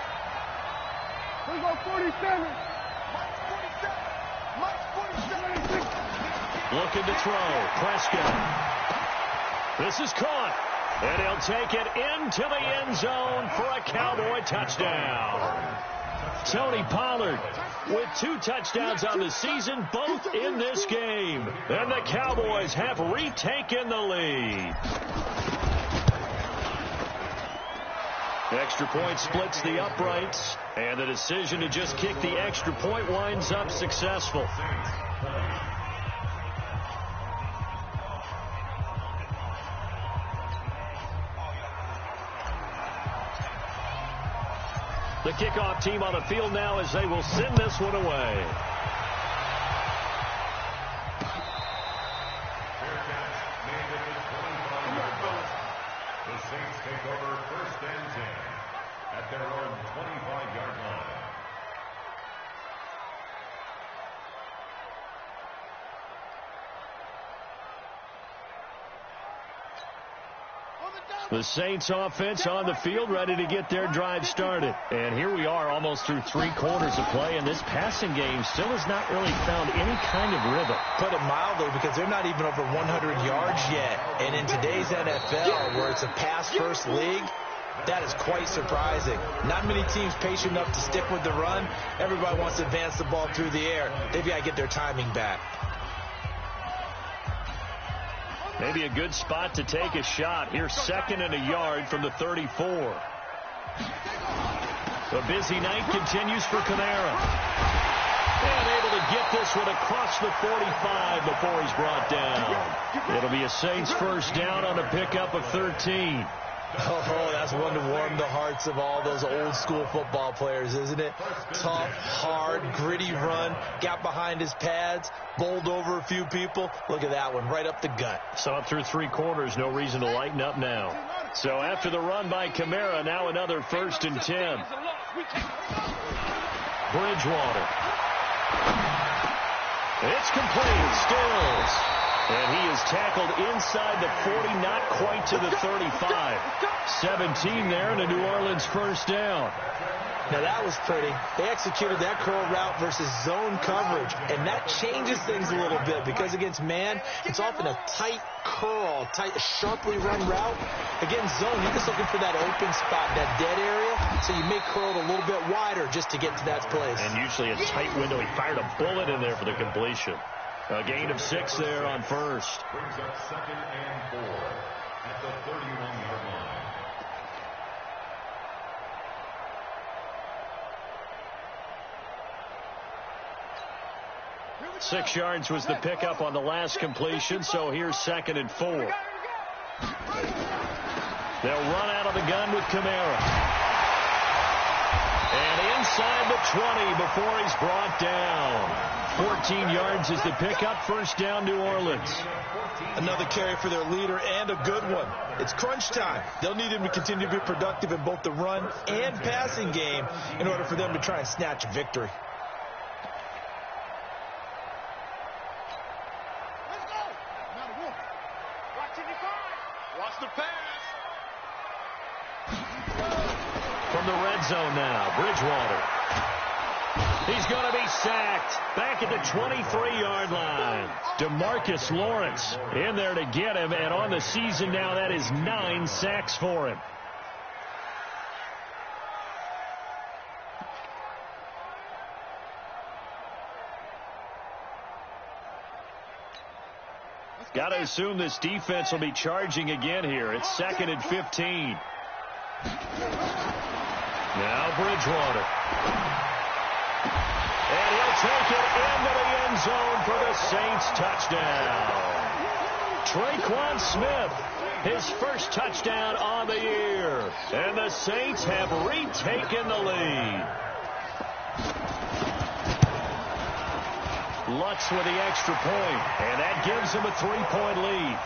Here go 47. Mike's 47. Looking to throw. Prescott. This is caught. And he'll take it into the end zone for a Cowboy touchdown. Tony Pollard with 2 touchdowns on the season, both in this game. And the Cowboys have retaken the lead. The extra point splits the uprights, and the decision to just kick the extra point winds up successful. The kickoff team on the field now as they will send this one away. The Saints take over 1st and 10 at their own 25-yard line. The Saints offense on the field ready to get their drive started. And here we are almost through 3 quarters of play, and this passing game still has not really found any kind of rhythm. Put it mildly, because they're not even over 100 yards yet. And in today's NFL, where it's a pass-first league, that is quite surprising. Not many teams patient enough to stick with the run. Everybody wants to advance the ball through the air. They've got to get their timing back. Maybe a good spot to take a shot. Here's 2nd and a yard from the 34. The busy night continues for Kamara. And able to get this one across the 45 before he's brought down. It'll be a Saints 1st down on a pickup of 13. Oh, that's one to warm the hearts of all those old school football players, isn't it? Tough, hard, gritty run, got behind his pads, bowled over a few people. Look at that one, right up the gut. Saw it through 3 quarters, no reason to lighten up now. So after the run by Kamara, now another 1st and 10. Bridgewater. It's complete. Stills. And he is tackled inside the 40, not quite to the 35. 17 there, and a New Orleans 1st down. Now that was pretty. They executed that curl route versus zone coverage, and that changes things a little bit because against man, it's often a tight curl, tight, sharply run route. Against zone, you're just looking for that open spot, that dead area, so you may curl it a little bit wider just to get to that place. And usually a tight window. He fired a bullet in there for the completion. A gain of 6 there on 1st. Brings up 2nd and 4 at the 31-yard line. 6 yards was the pickup on the last completion, so here's 2nd and 4. They'll run out of the gun with Kamara. And inside the 20 before he's brought down. 14 yards is the pickup. First down, New Orleans. Another carry for their leader and a good one. It's crunch time. They'll need him to continue to be productive in both the run and passing game in order for them to try and snatch a victory. Let's go. Watch the pass. From the red zone now, Bridgewater. He's going to be sacked back at the 23-yard line. DeMarcus Lawrence in there to get him, and on the season now, that is 9 sacks for him. Got to assume this defense will be charging again here. It's 2nd and 15. Now Bridgewater. And he'll take it into the end zone for the Saints touchdown. Traquan Smith, his first touchdown on the year. And the Saints have retaken the lead. Lutz with the extra point, and that gives him a 3-point lead.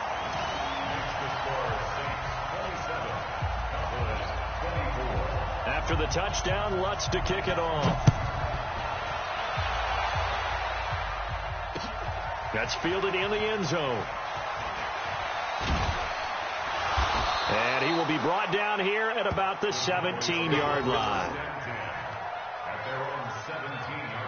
After the touchdown, Lutz to kick it off. That's fielded in the end zone. And he will be brought down here at about the 17-yard line. At their own 17-yard line.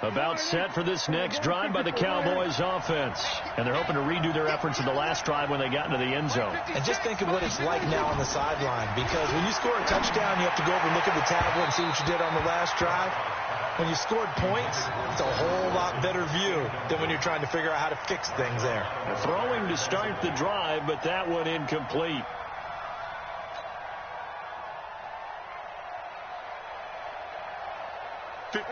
About set for this next drive by the Cowboys offense. And they're hoping to redo their efforts in the last drive when they got into the end zone. And just think of what it's like now on the sideline, because when you score a touchdown, you have to go over and look at the tablet and see what you did on the last drive. When you scored points, it's a whole lot better view than when you're trying to figure out how to fix things there. Throwing to start the drive, but that one incomplete.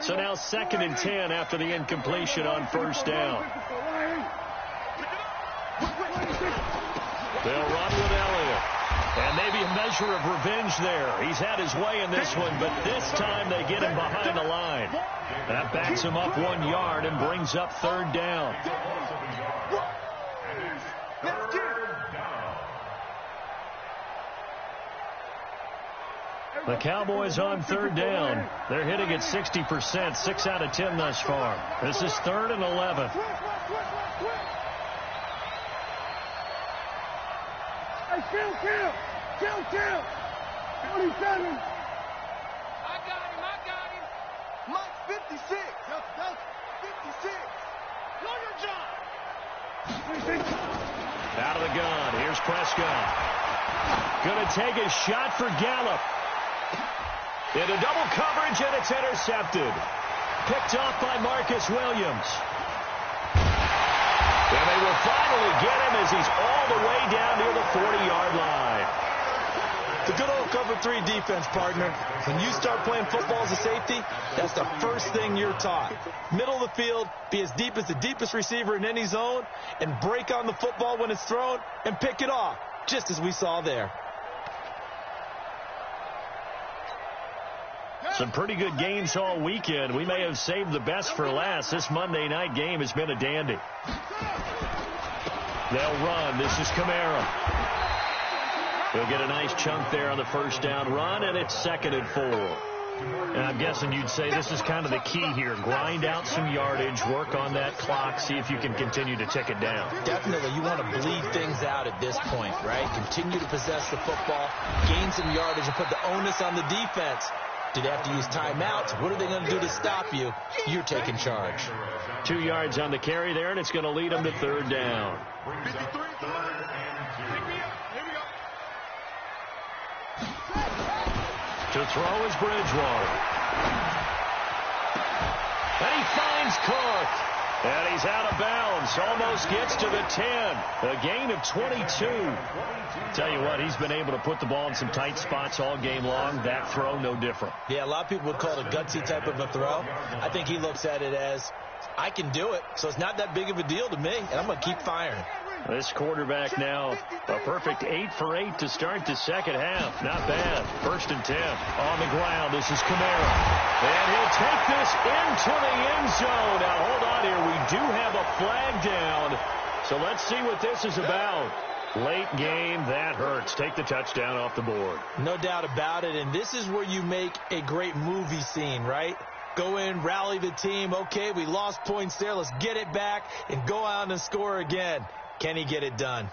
So now 2nd and 10 after the incompletion on first down. They'll run with Elliott. And maybe a measure of revenge there. He's had his way in this one, but this time they get him behind the line. That backs him up 1 yard and brings up 3rd down. The Cowboys on 3rd down. They're hitting at 60%, 6 out of 10 thus far. This is 3rd and 11. Hey, kill. 27. I got him. Mike 56. 56. Lawyer John. Out of the gun. Here's Prescott. Going to take a shot for Gallup. Into double coverage, and it's intercepted. Picked off by Marcus Williams. And they will finally get him as he's all the way down near the 40-yard line. The good old cover 3 defense, partner. When you start playing football as a safety, that's the first thing you're taught. Middle of the field, be as deep as the deepest receiver in any zone, and break on the football when it's thrown and pick it off, just as we saw there. Some pretty good games all weekend. We may have saved the best for last. This Monday night game has been a dandy. They'll run. This is Kamara. He'll get a nice chunk there on the first down run, and it's 2nd and 4. And I'm guessing you'd say this is kind of the key here. Grind out some yardage, work on that clock, see if you can continue to tick it down. Definitely. You want to bleed things out at this point, right? Continue to possess the football, gain some yardage, and put the onus on the defense. Do they have to use timeouts? What are they going to do to stop you? You're taking charge. 2 yards on the carry there, and it's going to lead them to 3rd down. 53. To throw is Bridgewater. And he finds Cook. And he's out of bounds. Almost gets to the 10. A gain of 22. Tell you what, he's been able to put the ball in some tight spots all game long. That throw, no different. Yeah, a lot of people would call it a gutsy type of a throw. I think he looks at it as, I can do it, so it's not that big of a deal to me, and I'm going to keep firing. This quarterback now a perfect 8 for 8 to start the second half. Not bad. 1st and 10. On the ground, this is Kamara. And he'll take this into the end zone. Now, hold on here. We do have a flag down. So let's see what this is about. Late game, that hurts. Take the touchdown off the board. No doubt about it, and this is where you make a great movie scene, right? Go in, rally the team. Okay, we lost points there. Let's get it back and go out and score again. Can he get it done?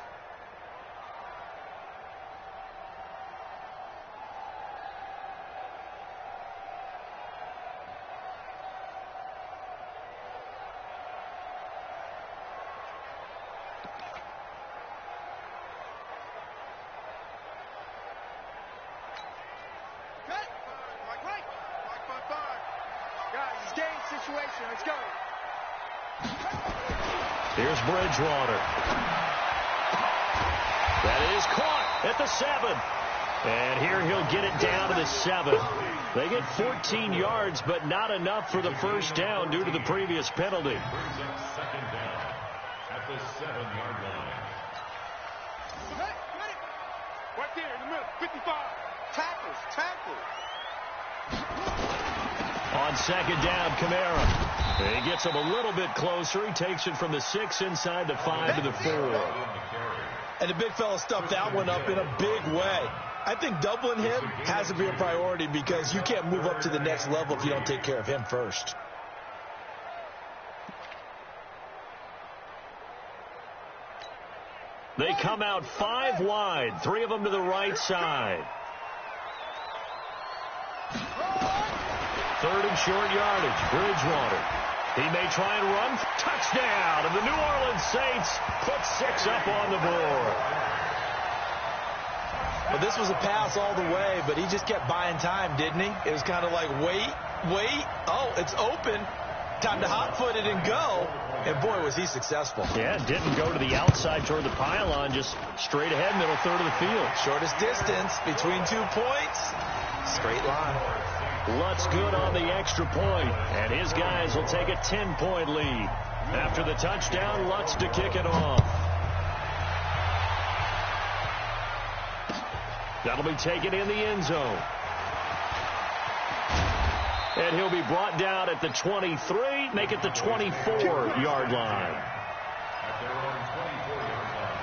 Here's Bridgewater. That is caught at the 7. And here he'll get it down to the 7. They get 14 yards, but not enough for the first down due to the previous penalty. Brings up 2nd down at the 7-yard line. Right there in the middle, 55. Tackles. On 2nd down, Kamara. He gets him a little bit closer. He takes it from the 6 inside the 5 to the 4. And the big fella stuffed that one up in a big way. I think doubling him has to be a priority because you can't move up to the next level if you don't take care of him first. They come out 5 wide, 3 of them to the right side. 3rd and short yardage, Bridgewater. He may try and run. Touchdown, and the New Orleans Saints put 6 up on the board. Well, this was a pass all the way, but he just kept buying time, didn't he? It was kind of like, wait. Oh, it's open. Time to hot-foot it and go. And, boy, was he successful. Yeah, didn't go to the outside toward the pylon, just straight ahead, middle third of the field. Shortest distance between 2 points. Straight line. Lutz good on the extra point, and his guys will take a 10-point lead. After the touchdown, Lutz to kick it off. That'll be taken in the end zone. And he'll be brought down at the 23, make it the 24-yard line. At their own 24-yard line.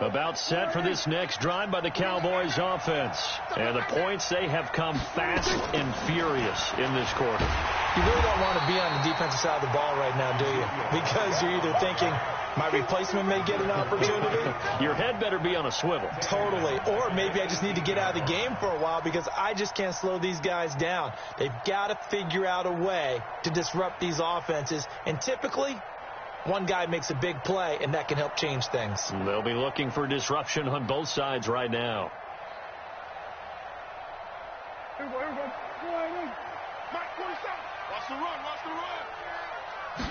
About set for this next drive by the Cowboys offense. And the points, they have come fast and furious in this quarter. You really don't want to be on the defensive side of the ball right now, do you? Because you're either thinking, my replacement may get an opportunity. Your head better be on a swivel. Totally. Or maybe I just need to get out of the game for a while because I just can't slow these guys down. They've got to figure out a way to disrupt these offenses. And typically, one guy makes a big play, and that can help change things. They'll be looking for disruption on both sides right now. Here we go. Mike, 27. Watch the run.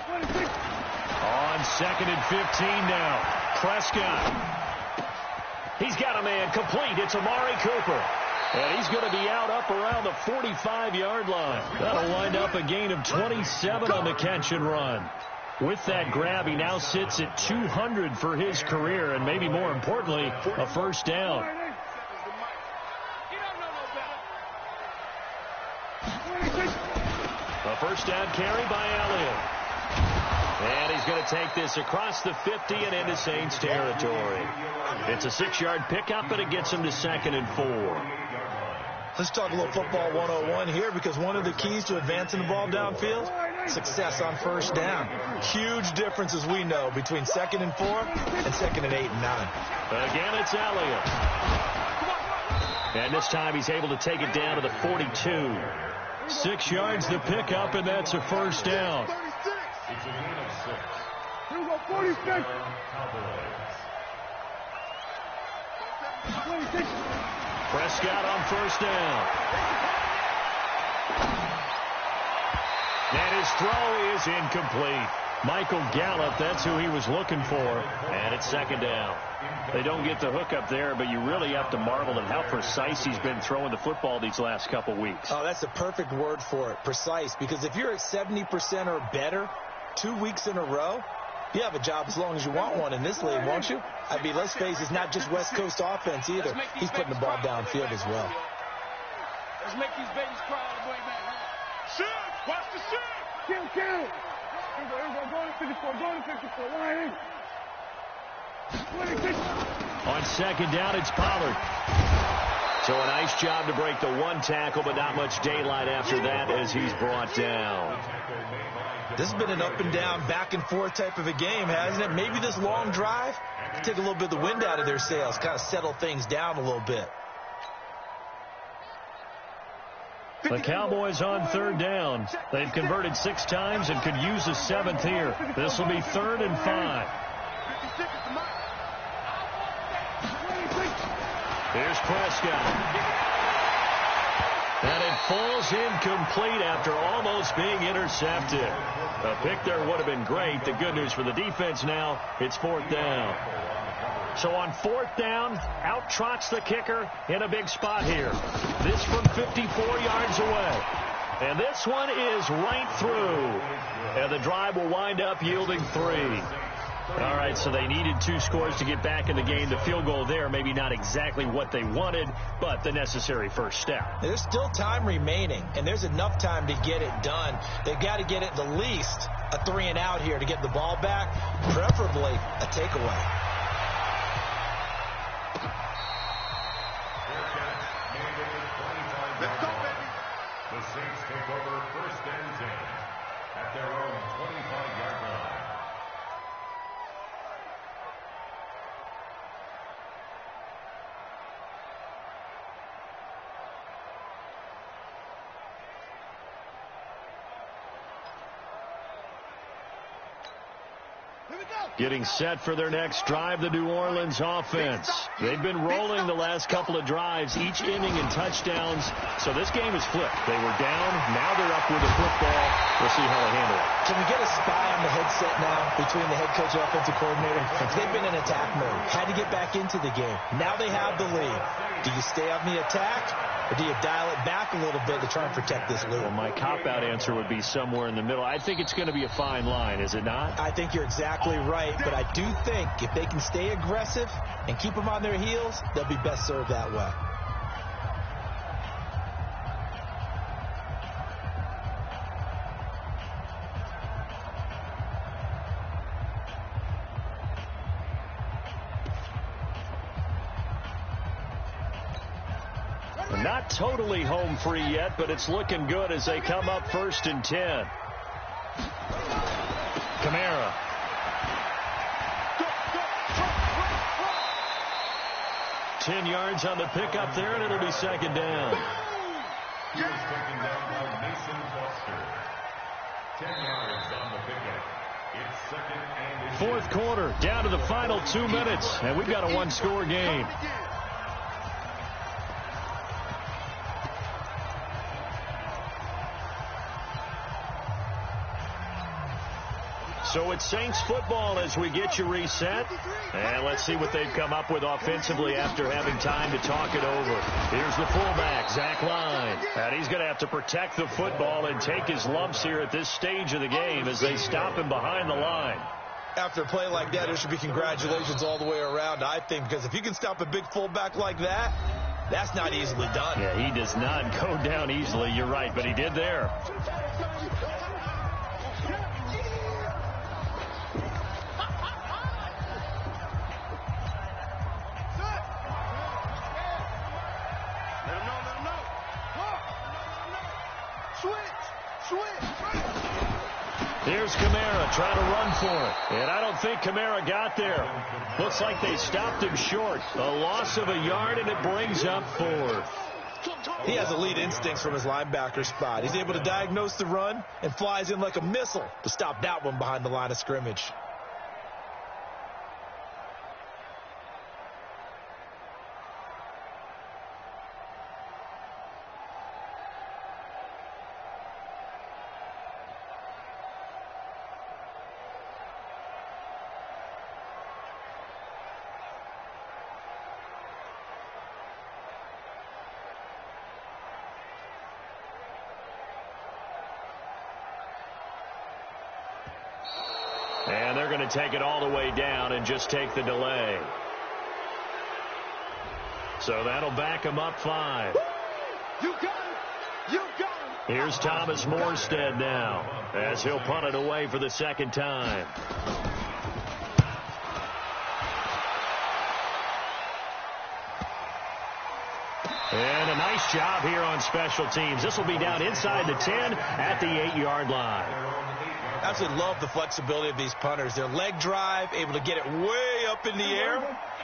26. On 2nd and 15 now. Prescott. He's got a man complete. It's Amari Cooper. And he's going to be out up around the 45-yard line. That'll wind up a gain of 27 on the catch and run. With that grab, he now sits at 200 for his career, and maybe more importantly, a first down. A first down carry by Elliott. And he's going to take this across the 50 and into Saints territory. It's a 6-yard pickup, and it gets him to 2nd and 4. Let's talk a little football 101 here because one of the keys to advancing the ball downfield, success on first down. Huge difference, as we know, between 2nd and 4 and 2nd and 8 and 9. Again, it's Elliott. And this time he's able to take it down to the 42. 6 yards the pickup, and that's a first down. It's a gain of 6. Here we go, 46. 26. Prescott on first down. And his throw is incomplete. Michael Gallup, that's who he was looking for. And it's second down. They don't get the hook up there, but you really have to marvel at how precise he's been throwing the football these last couple weeks. Oh, that's the perfect word for it, precise. Because if you're at 70% or better 2 weeks in a row, you have a job as long as you want one in this league, won't you? I mean, let's face it, it's not just West Coast offense either. He's putting the ball downfield as well. Let's make these babies cry all the way back. Shoot! Watch the shoot! Kill! Here we go. Go to 54. Go to 54. Line in. On second down, it's Pollard. So a nice job to break the one tackle, but not much daylight after that as he's brought down. This has been an up and down, back and forth type of a game, hasn't it? Maybe this long drive can take a little bit of the wind out of their sails, kind of settle things down a little bit. The Cowboys on third down. They've converted 6 times and could use a 7th here. This will be 3rd and 5. Here's Prescott. And it falls incomplete after almost being intercepted. A pick there would have been great. The good news for the defense now, it's 4th down. So on 4th down, out trots the kicker in a big spot here. This from 54 yards away. And this one is right through. And the drive will wind up yielding 3. All right, so they needed 2 scores to get back in the game. The field goal there, maybe not exactly what they wanted, but the necessary first step. There's still time remaining, and there's enough time to get it done. They've got to get at the least a 3 and out here to get the ball back, preferably a takeaway. Let's go, baby. The Saints take over 1st and 10 at their own 25-yard line. Getting set for their next drive, the New Orleans offense. They've been rolling the last couple of drives, each inning in touchdowns. So this game is flipped. They were down. Now they're up with the football. We'll see how they handle it. Can we get a spy on the headset now between the head coach and offensive coordinator? They've been in attack mode. Had to get back into the game. Now they have the lead. Do you stay on the attack, or do you dial it back a little bit to try and protect this lead? Well, my cop-out answer would be somewhere in the middle. I think it's going to be a fine line, is it not? I think you're exactly right, but I do think if they can stay aggressive and keep them on their heels, they'll be best served that way. Not totally home free yet, but it's looking good as they come up 1st and 10. Kamara. Go. 10 yards on the pickup there, and it'll be 2nd down. He was taken down by Mason Foster. 10 yards on the pickup. It's 2nd and 4th quarter, down to the final 2 minutes, and we've got a 1-score game. So it's Saints football as we get you reset. And let's see what they've come up with offensively after having time to talk it over. Here's the fullback, Zach Line. And he's going to have to protect the football and take his lumps here at this stage of the game as they stop him behind the line. After a play like that, there should be congratulations all the way around, I think, because if you can stop a big fullback like that, that's not easily done. Yeah, he does not go down easily. You're right, but he did there. Here's Kamara trying to run for it. And I don't think Kamara got there. Looks like they stopped him short. A loss of a yard, and it brings up 4th. He has elite instincts from his linebacker spot. He's able to diagnose the run and flies in like a missile to stop that one behind the line of scrimmage. they're going to take it all the way down and just take the delay. So that'll back him up 5. You got it. You got it. Here's Thomas Morstead now as he'll punt it away for the second time. And a nice job here on special teams. This will be down inside the 10 at the 8-yard line. I absolutely love the flexibility of these punters. Their leg drive, able to get it way up in the air,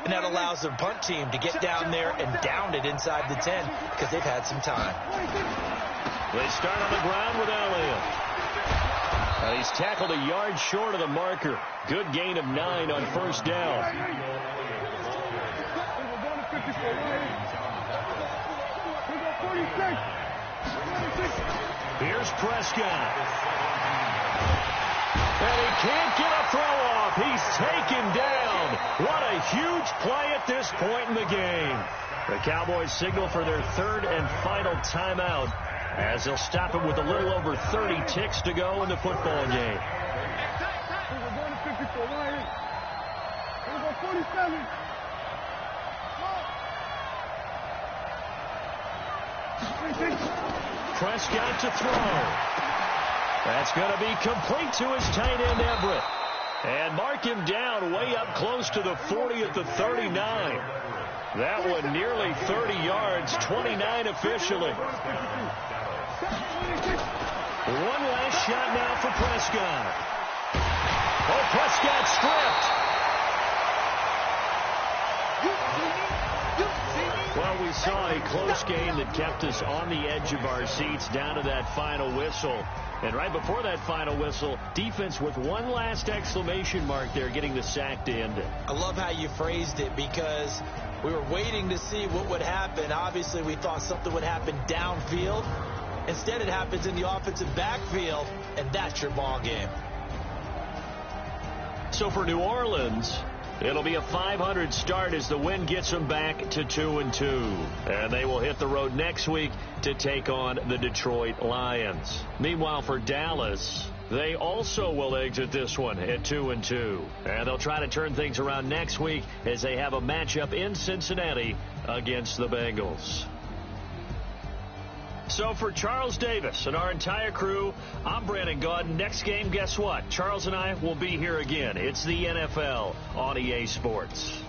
and that allows their punt team to get down there and down it inside the 10 because they've had some time. They start on the ground with Elliott. He's tackled a yard short of the marker. Good gain of 9 on first down. Here's Prescott. And he can't get a throw off. He's taken down. What a huge play at this point in the game. The Cowboys signal for their third and final timeout as they'll stop it with a little over 30 ticks to go in the football game. 47. Prescott to throw. That's going to be complete to his tight end, Everett. And mark him down way up close to the 40 at the 39. That one nearly 30 yards, 29 officially. One last shot now for Prescott. Oh, Prescott stripped. Well, we saw a close game that kept us on the edge of our seats down to that final whistle. And right before that final whistle, defense with one last exclamation mark there, getting the sack to end it. I love how you phrased it because we were waiting to see what would happen. Obviously, we thought something would happen downfield. Instead, it happens in the offensive backfield, and that's your ball game. So for New Orleans, it'll be a .500 start as the win gets them back to 2-2. And they will hit the road next week to take on the Detroit Lions. Meanwhile, for Dallas, they also will exit this one at 2-2. And they'll try to turn things around next week as they have a matchup in Cincinnati against the Bengals. So for Charles Davis and our entire crew, I'm Brandon Gaudin. Next game, guess what? Charles and I will be here again. It's the NFL on EA Sports.